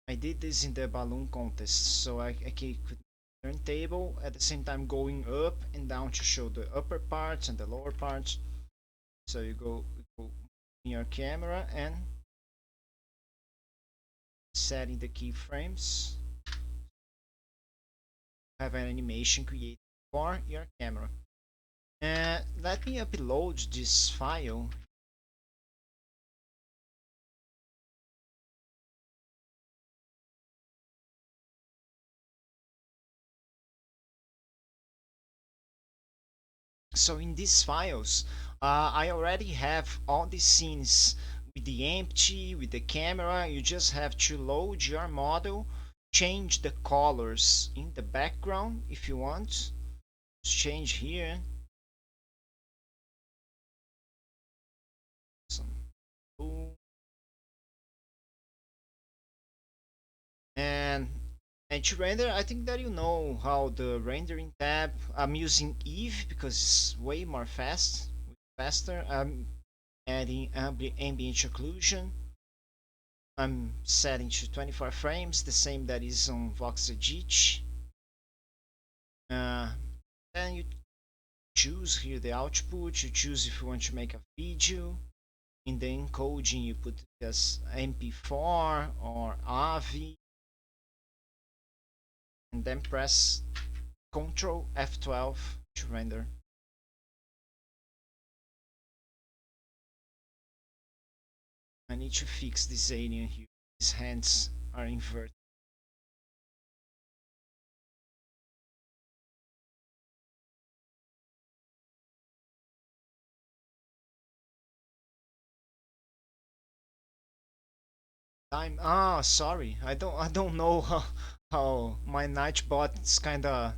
I did this in the balloon contest, so I could turntable at the same time going up and down to show the upper parts and the lower parts. So you go in your camera and setting the keyframes. Have an animation created for your camera. Let me upload this file. So in these files, I already have all the scenes with the empty, with the camera. You just have to load your model, change the colors in the background if you want. Just change here. Some blue. And to render, I think that you know how the rendering tab. I'm using Eve because it's way more faster. I'm adding ambient occlusion. I'm setting to 24 frames, the same that is on VoxEdit. Then you choose here the output. You choose if you want to make a video. In the encoding, you put it as MP4 or AVI, and then press Ctrl F12 to render. I need to fix this alien here. His hands are inverted. Sorry. I don't know how my Nightbot is kinda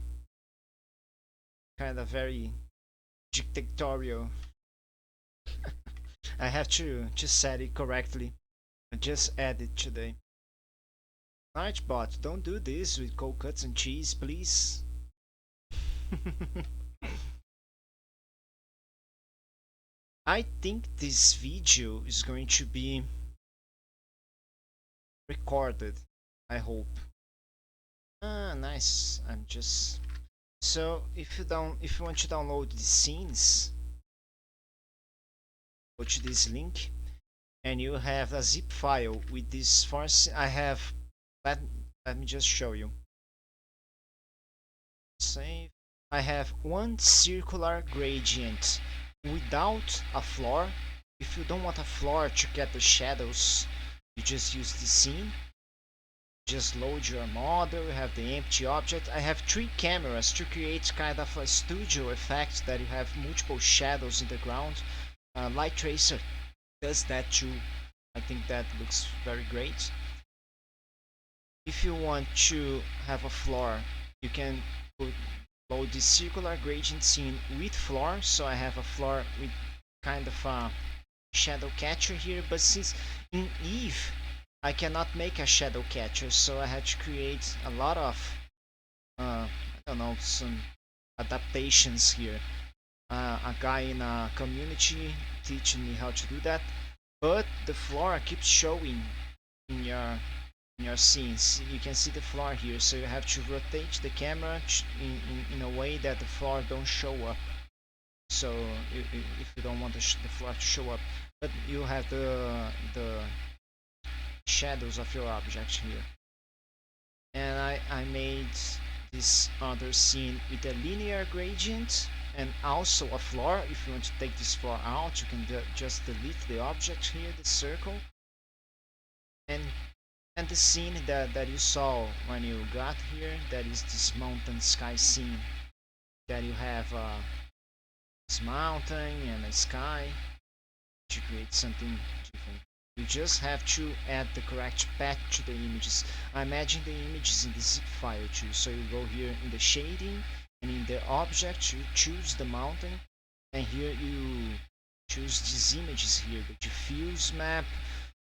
very dictatorial. I have to set it correctly. I just added today. Nightbot, don't do this with cold cuts and cheese, please. I think this video is going to be recorded. I hope. Nice. I'm just so if you want to download the scenes, go to this link, and you have a zip file with this first. I have. Let me just show you. Save. I have one circular gradient without a floor. If you don't want a floor to get the shadows, you just use the scene. Just load your model, you have the empty object. I have 3 cameras to create kind of a studio effect that you have multiple shadows in the ground. Light Tracer does that too. I think that looks very great. If you want to have a floor, you can load the circular gradient scene with floor. So I have a floor with kind of a shadow catcher here, but since in Eve I cannot make a shadow catcher, so I had to create a lot of I don't know, some adaptations here. A guy in a community teaching me how to do that, but the floor keeps showing in your scenes. You can see the floor here, so you have to rotate the camera in a way that the floor don't show up. So if you don't want the floor to show up, but you have the shadows of your object here. And I made this other scene with a linear gradient and also a floor. If you want to take this floor out, you can just delete the object here, the circle. And the scene that you saw when you got here, that is this mountain sky scene, that you have this mountain and a sky to create something different. You just have to add the correct path to the images. I'm adding the images in the zip file too. So you go here in the shading, and in the object you choose the mountain, and here you choose these images here, the diffuse map,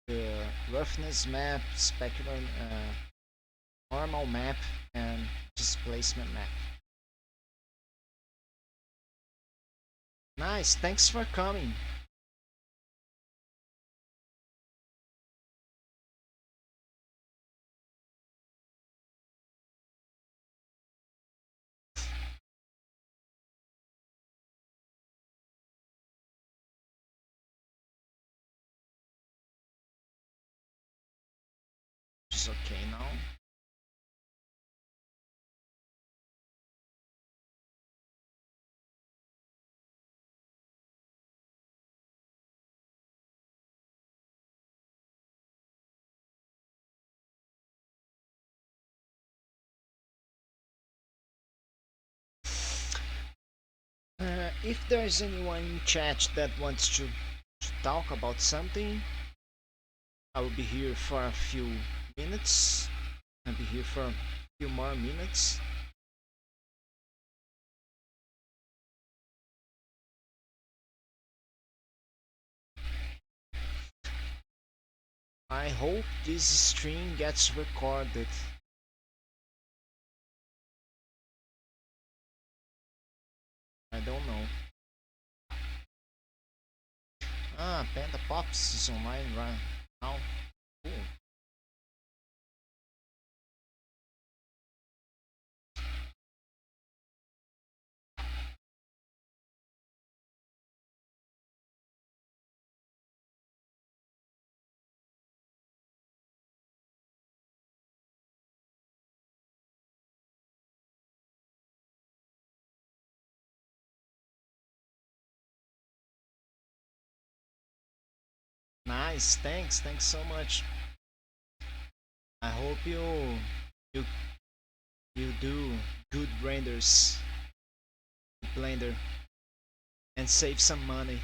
the roughness map, specular normal map, and displacement map. Nice, thanks for coming. It's okay now. If there's anyone in chat that wants to talk about something, I will be here for a few minutes. I'll be here for a few more minutes. I hope this stream gets recorded. I don't know. Ah, Panda Pops is online right now. Cool. Nice, thanks so much. I hope you you do good renders with Blender and save some money.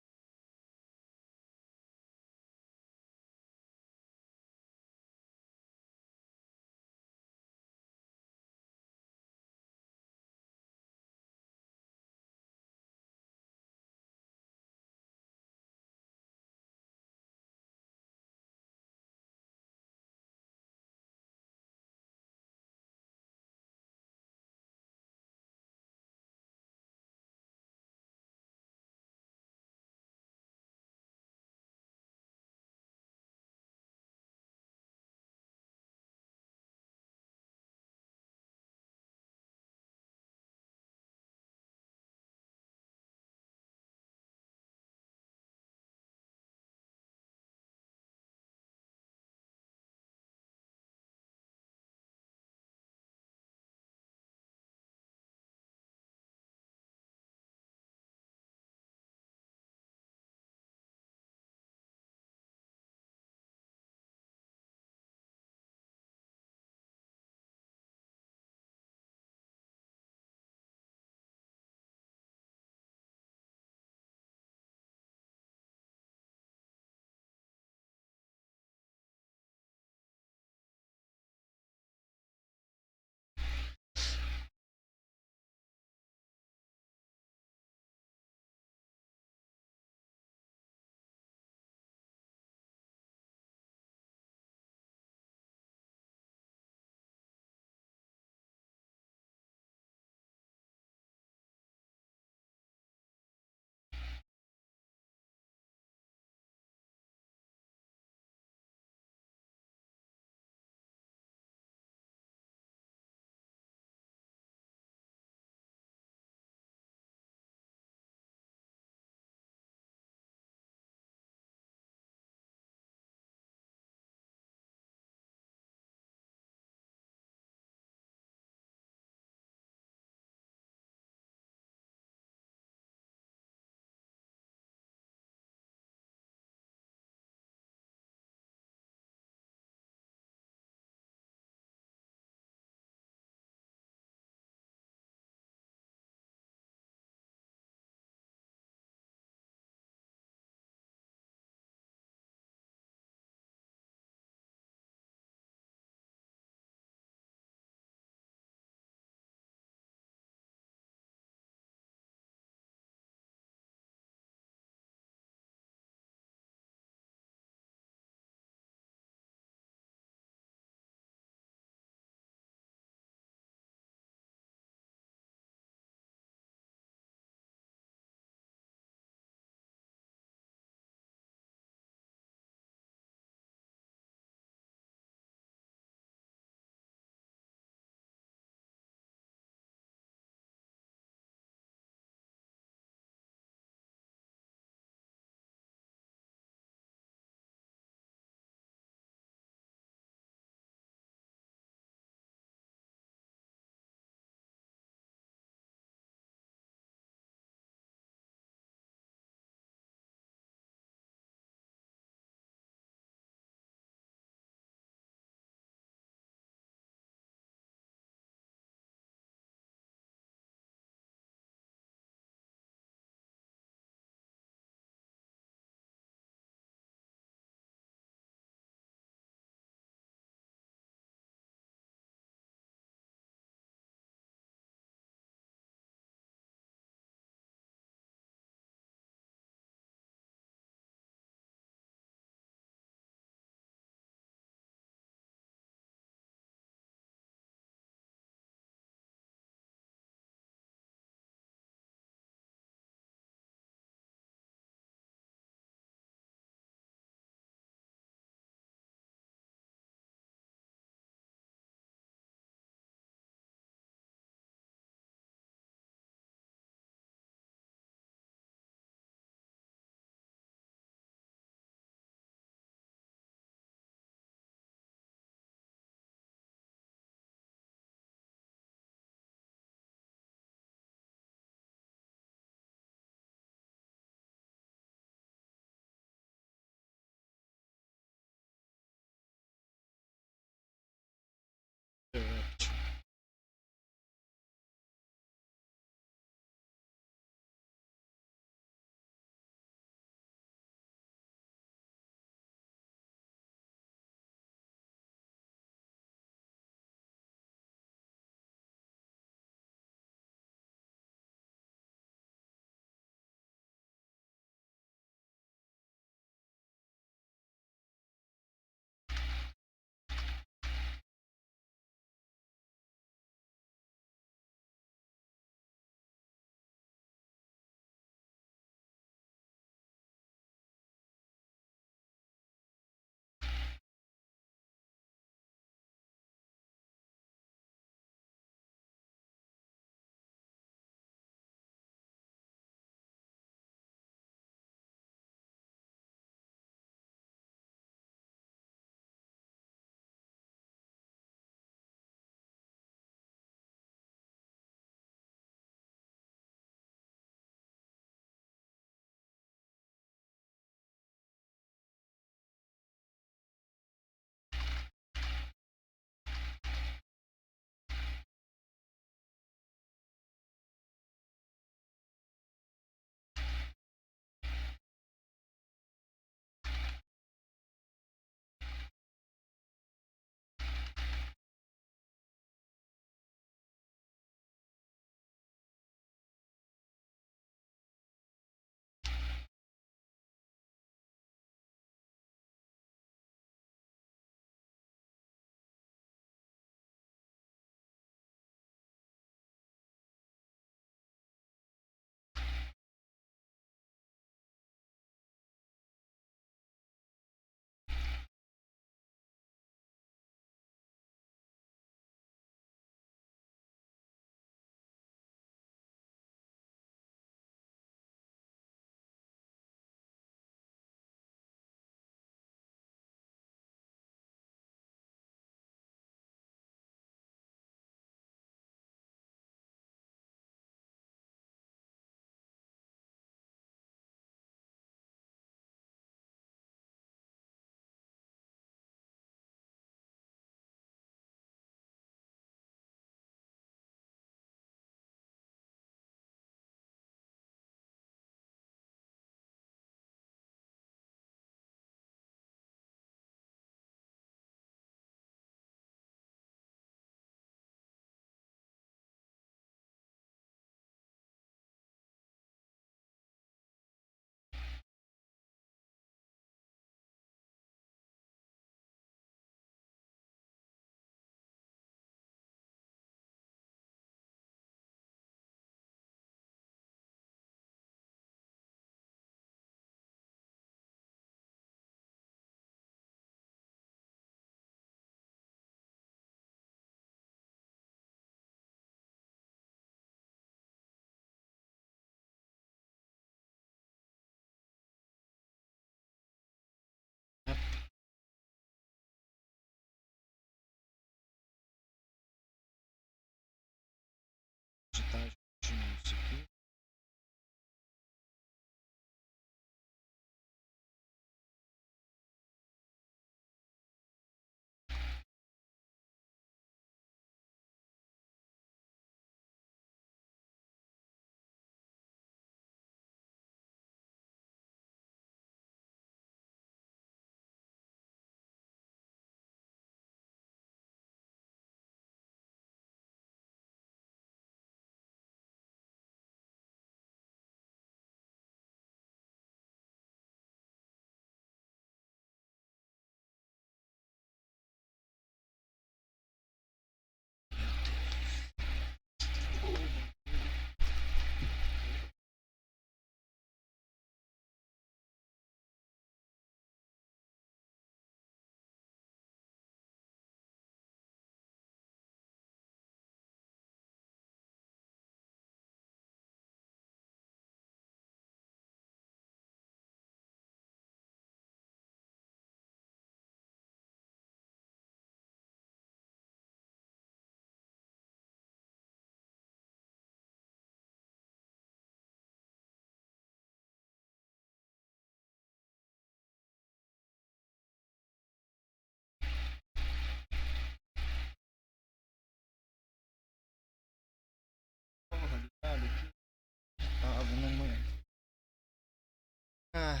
Ah,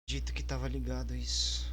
acredito que tava ligado isso.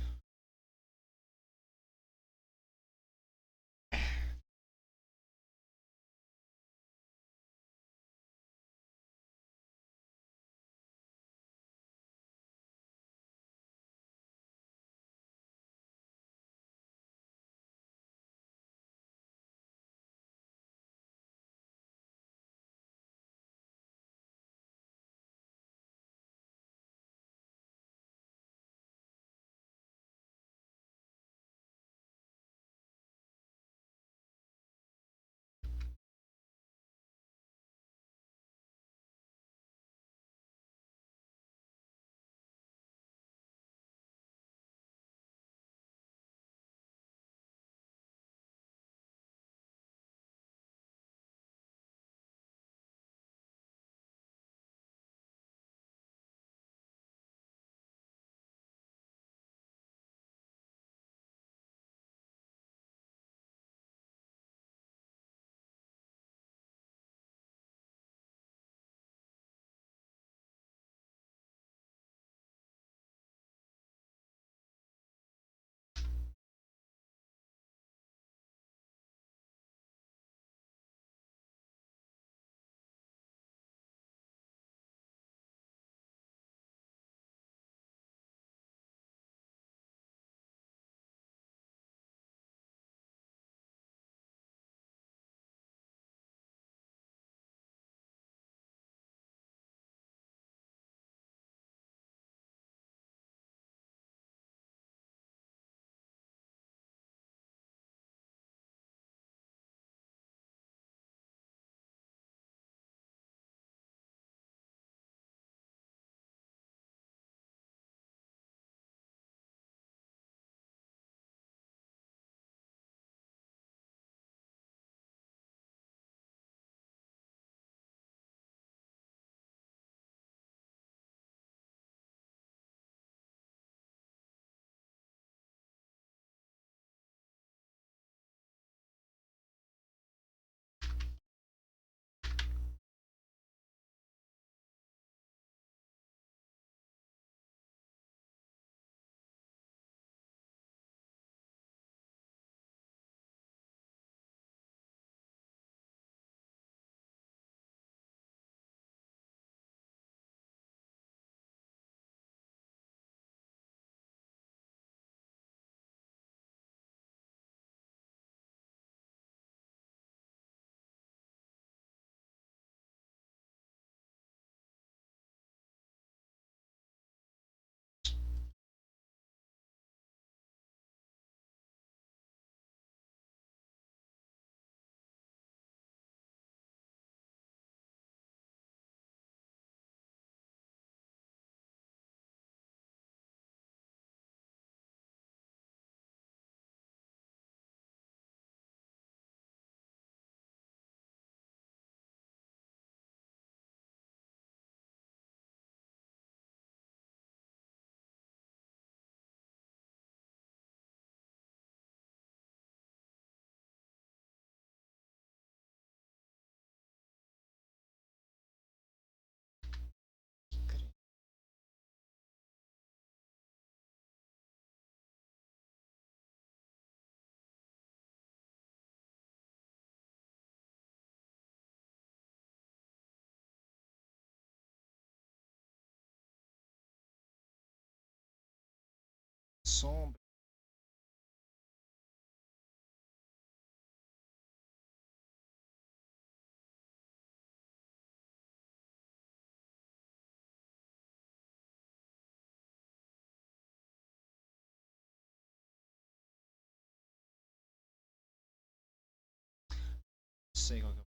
Sombra. Não sei qual que é.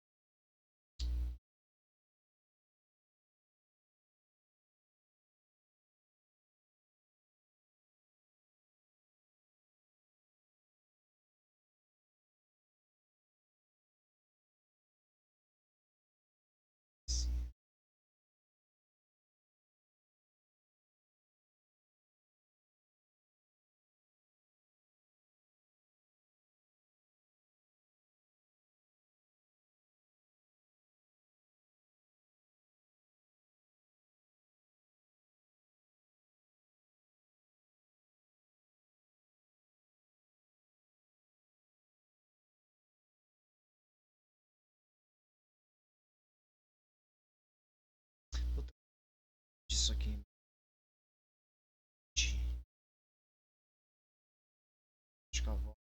com a voz.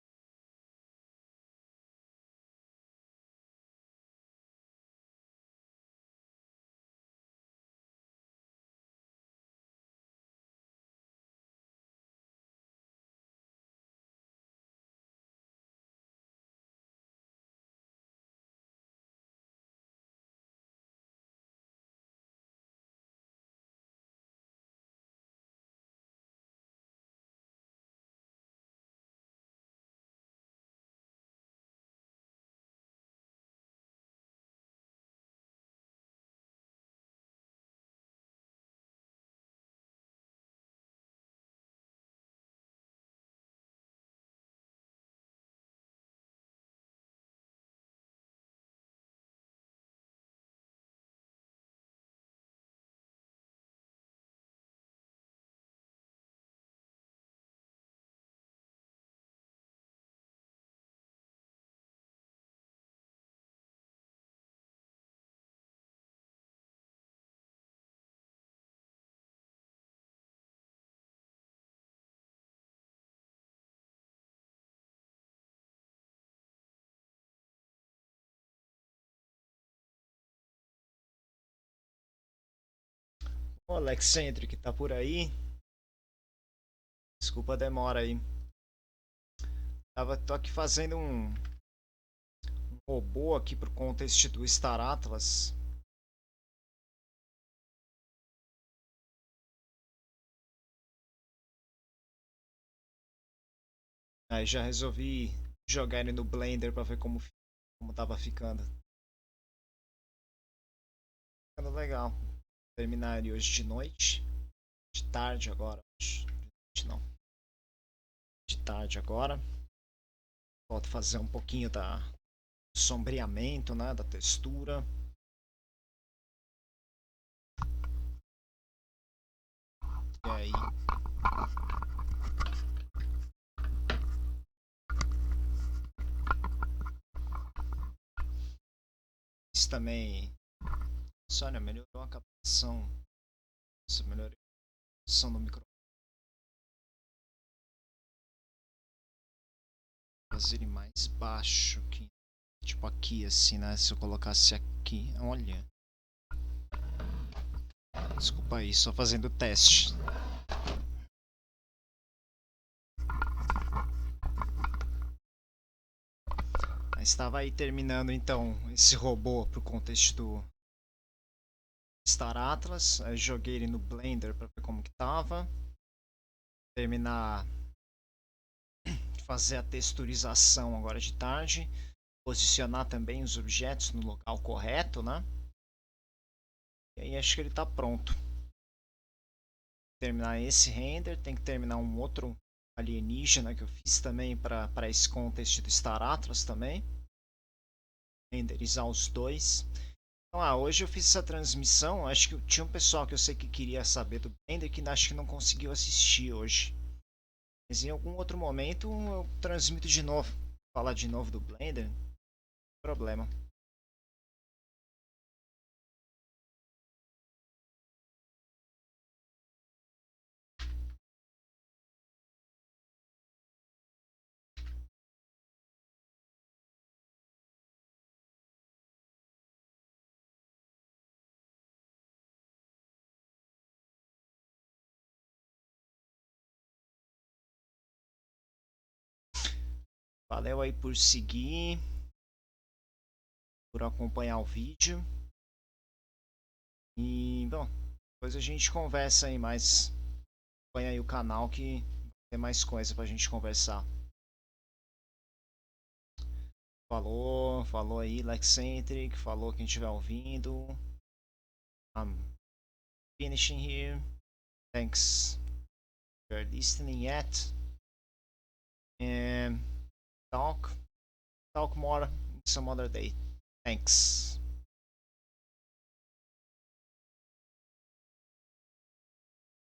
O Alexandre tá por aí. Desculpa a demora aí. Tô aqui fazendo um robô aqui pro contexto do Star Atlas. Aí já resolvi jogar ele no Blender pra ver como tava ficando. Ficando legal. Terminar ele hoje de noite. De tarde agora. De noite não. De tarde agora. Falta fazer um pouquinho da sombreamento, né? Da textura. E aí. Isso também. Sônia, melhorou a captação. Isso melhorou a captação do microfone. Fazer ele mais baixo aqui. Tipo aqui assim, né? Se eu colocasse aqui. Olha. Desculpa aí, só fazendo o teste. Estava aí terminando então esse robô pro contexto do Star Atlas. Aí joguei ele no Blender para ver como que tava. Terminar de fazer a texturização agora de tarde. Posicionar também os objetos no local correto, né? E aí acho que ele está pronto. Terminar esse render, tem que terminar um outro alienígena que eu fiz também para esse contexto do Star Atlas também. Renderizar os dois. Então, hoje eu fiz essa transmissão. Acho que tinha um pessoal que eu sei que queria saber do Blender que acho que não conseguiu assistir hoje. Mas em algum outro momento eu transmito de novo. Falar de novo do Blender. Não tem problema. Valeu aí por seguir, por acompanhar o vídeo. E, bom, depois a gente conversa aí mais. Acompanha aí o canal que tem mais coisa pra gente conversar. Falou aí, Lexcentric, falou quem estiver ouvindo. I'm finishing here. Thanks for listening yet. And talk more some other day. Thanks.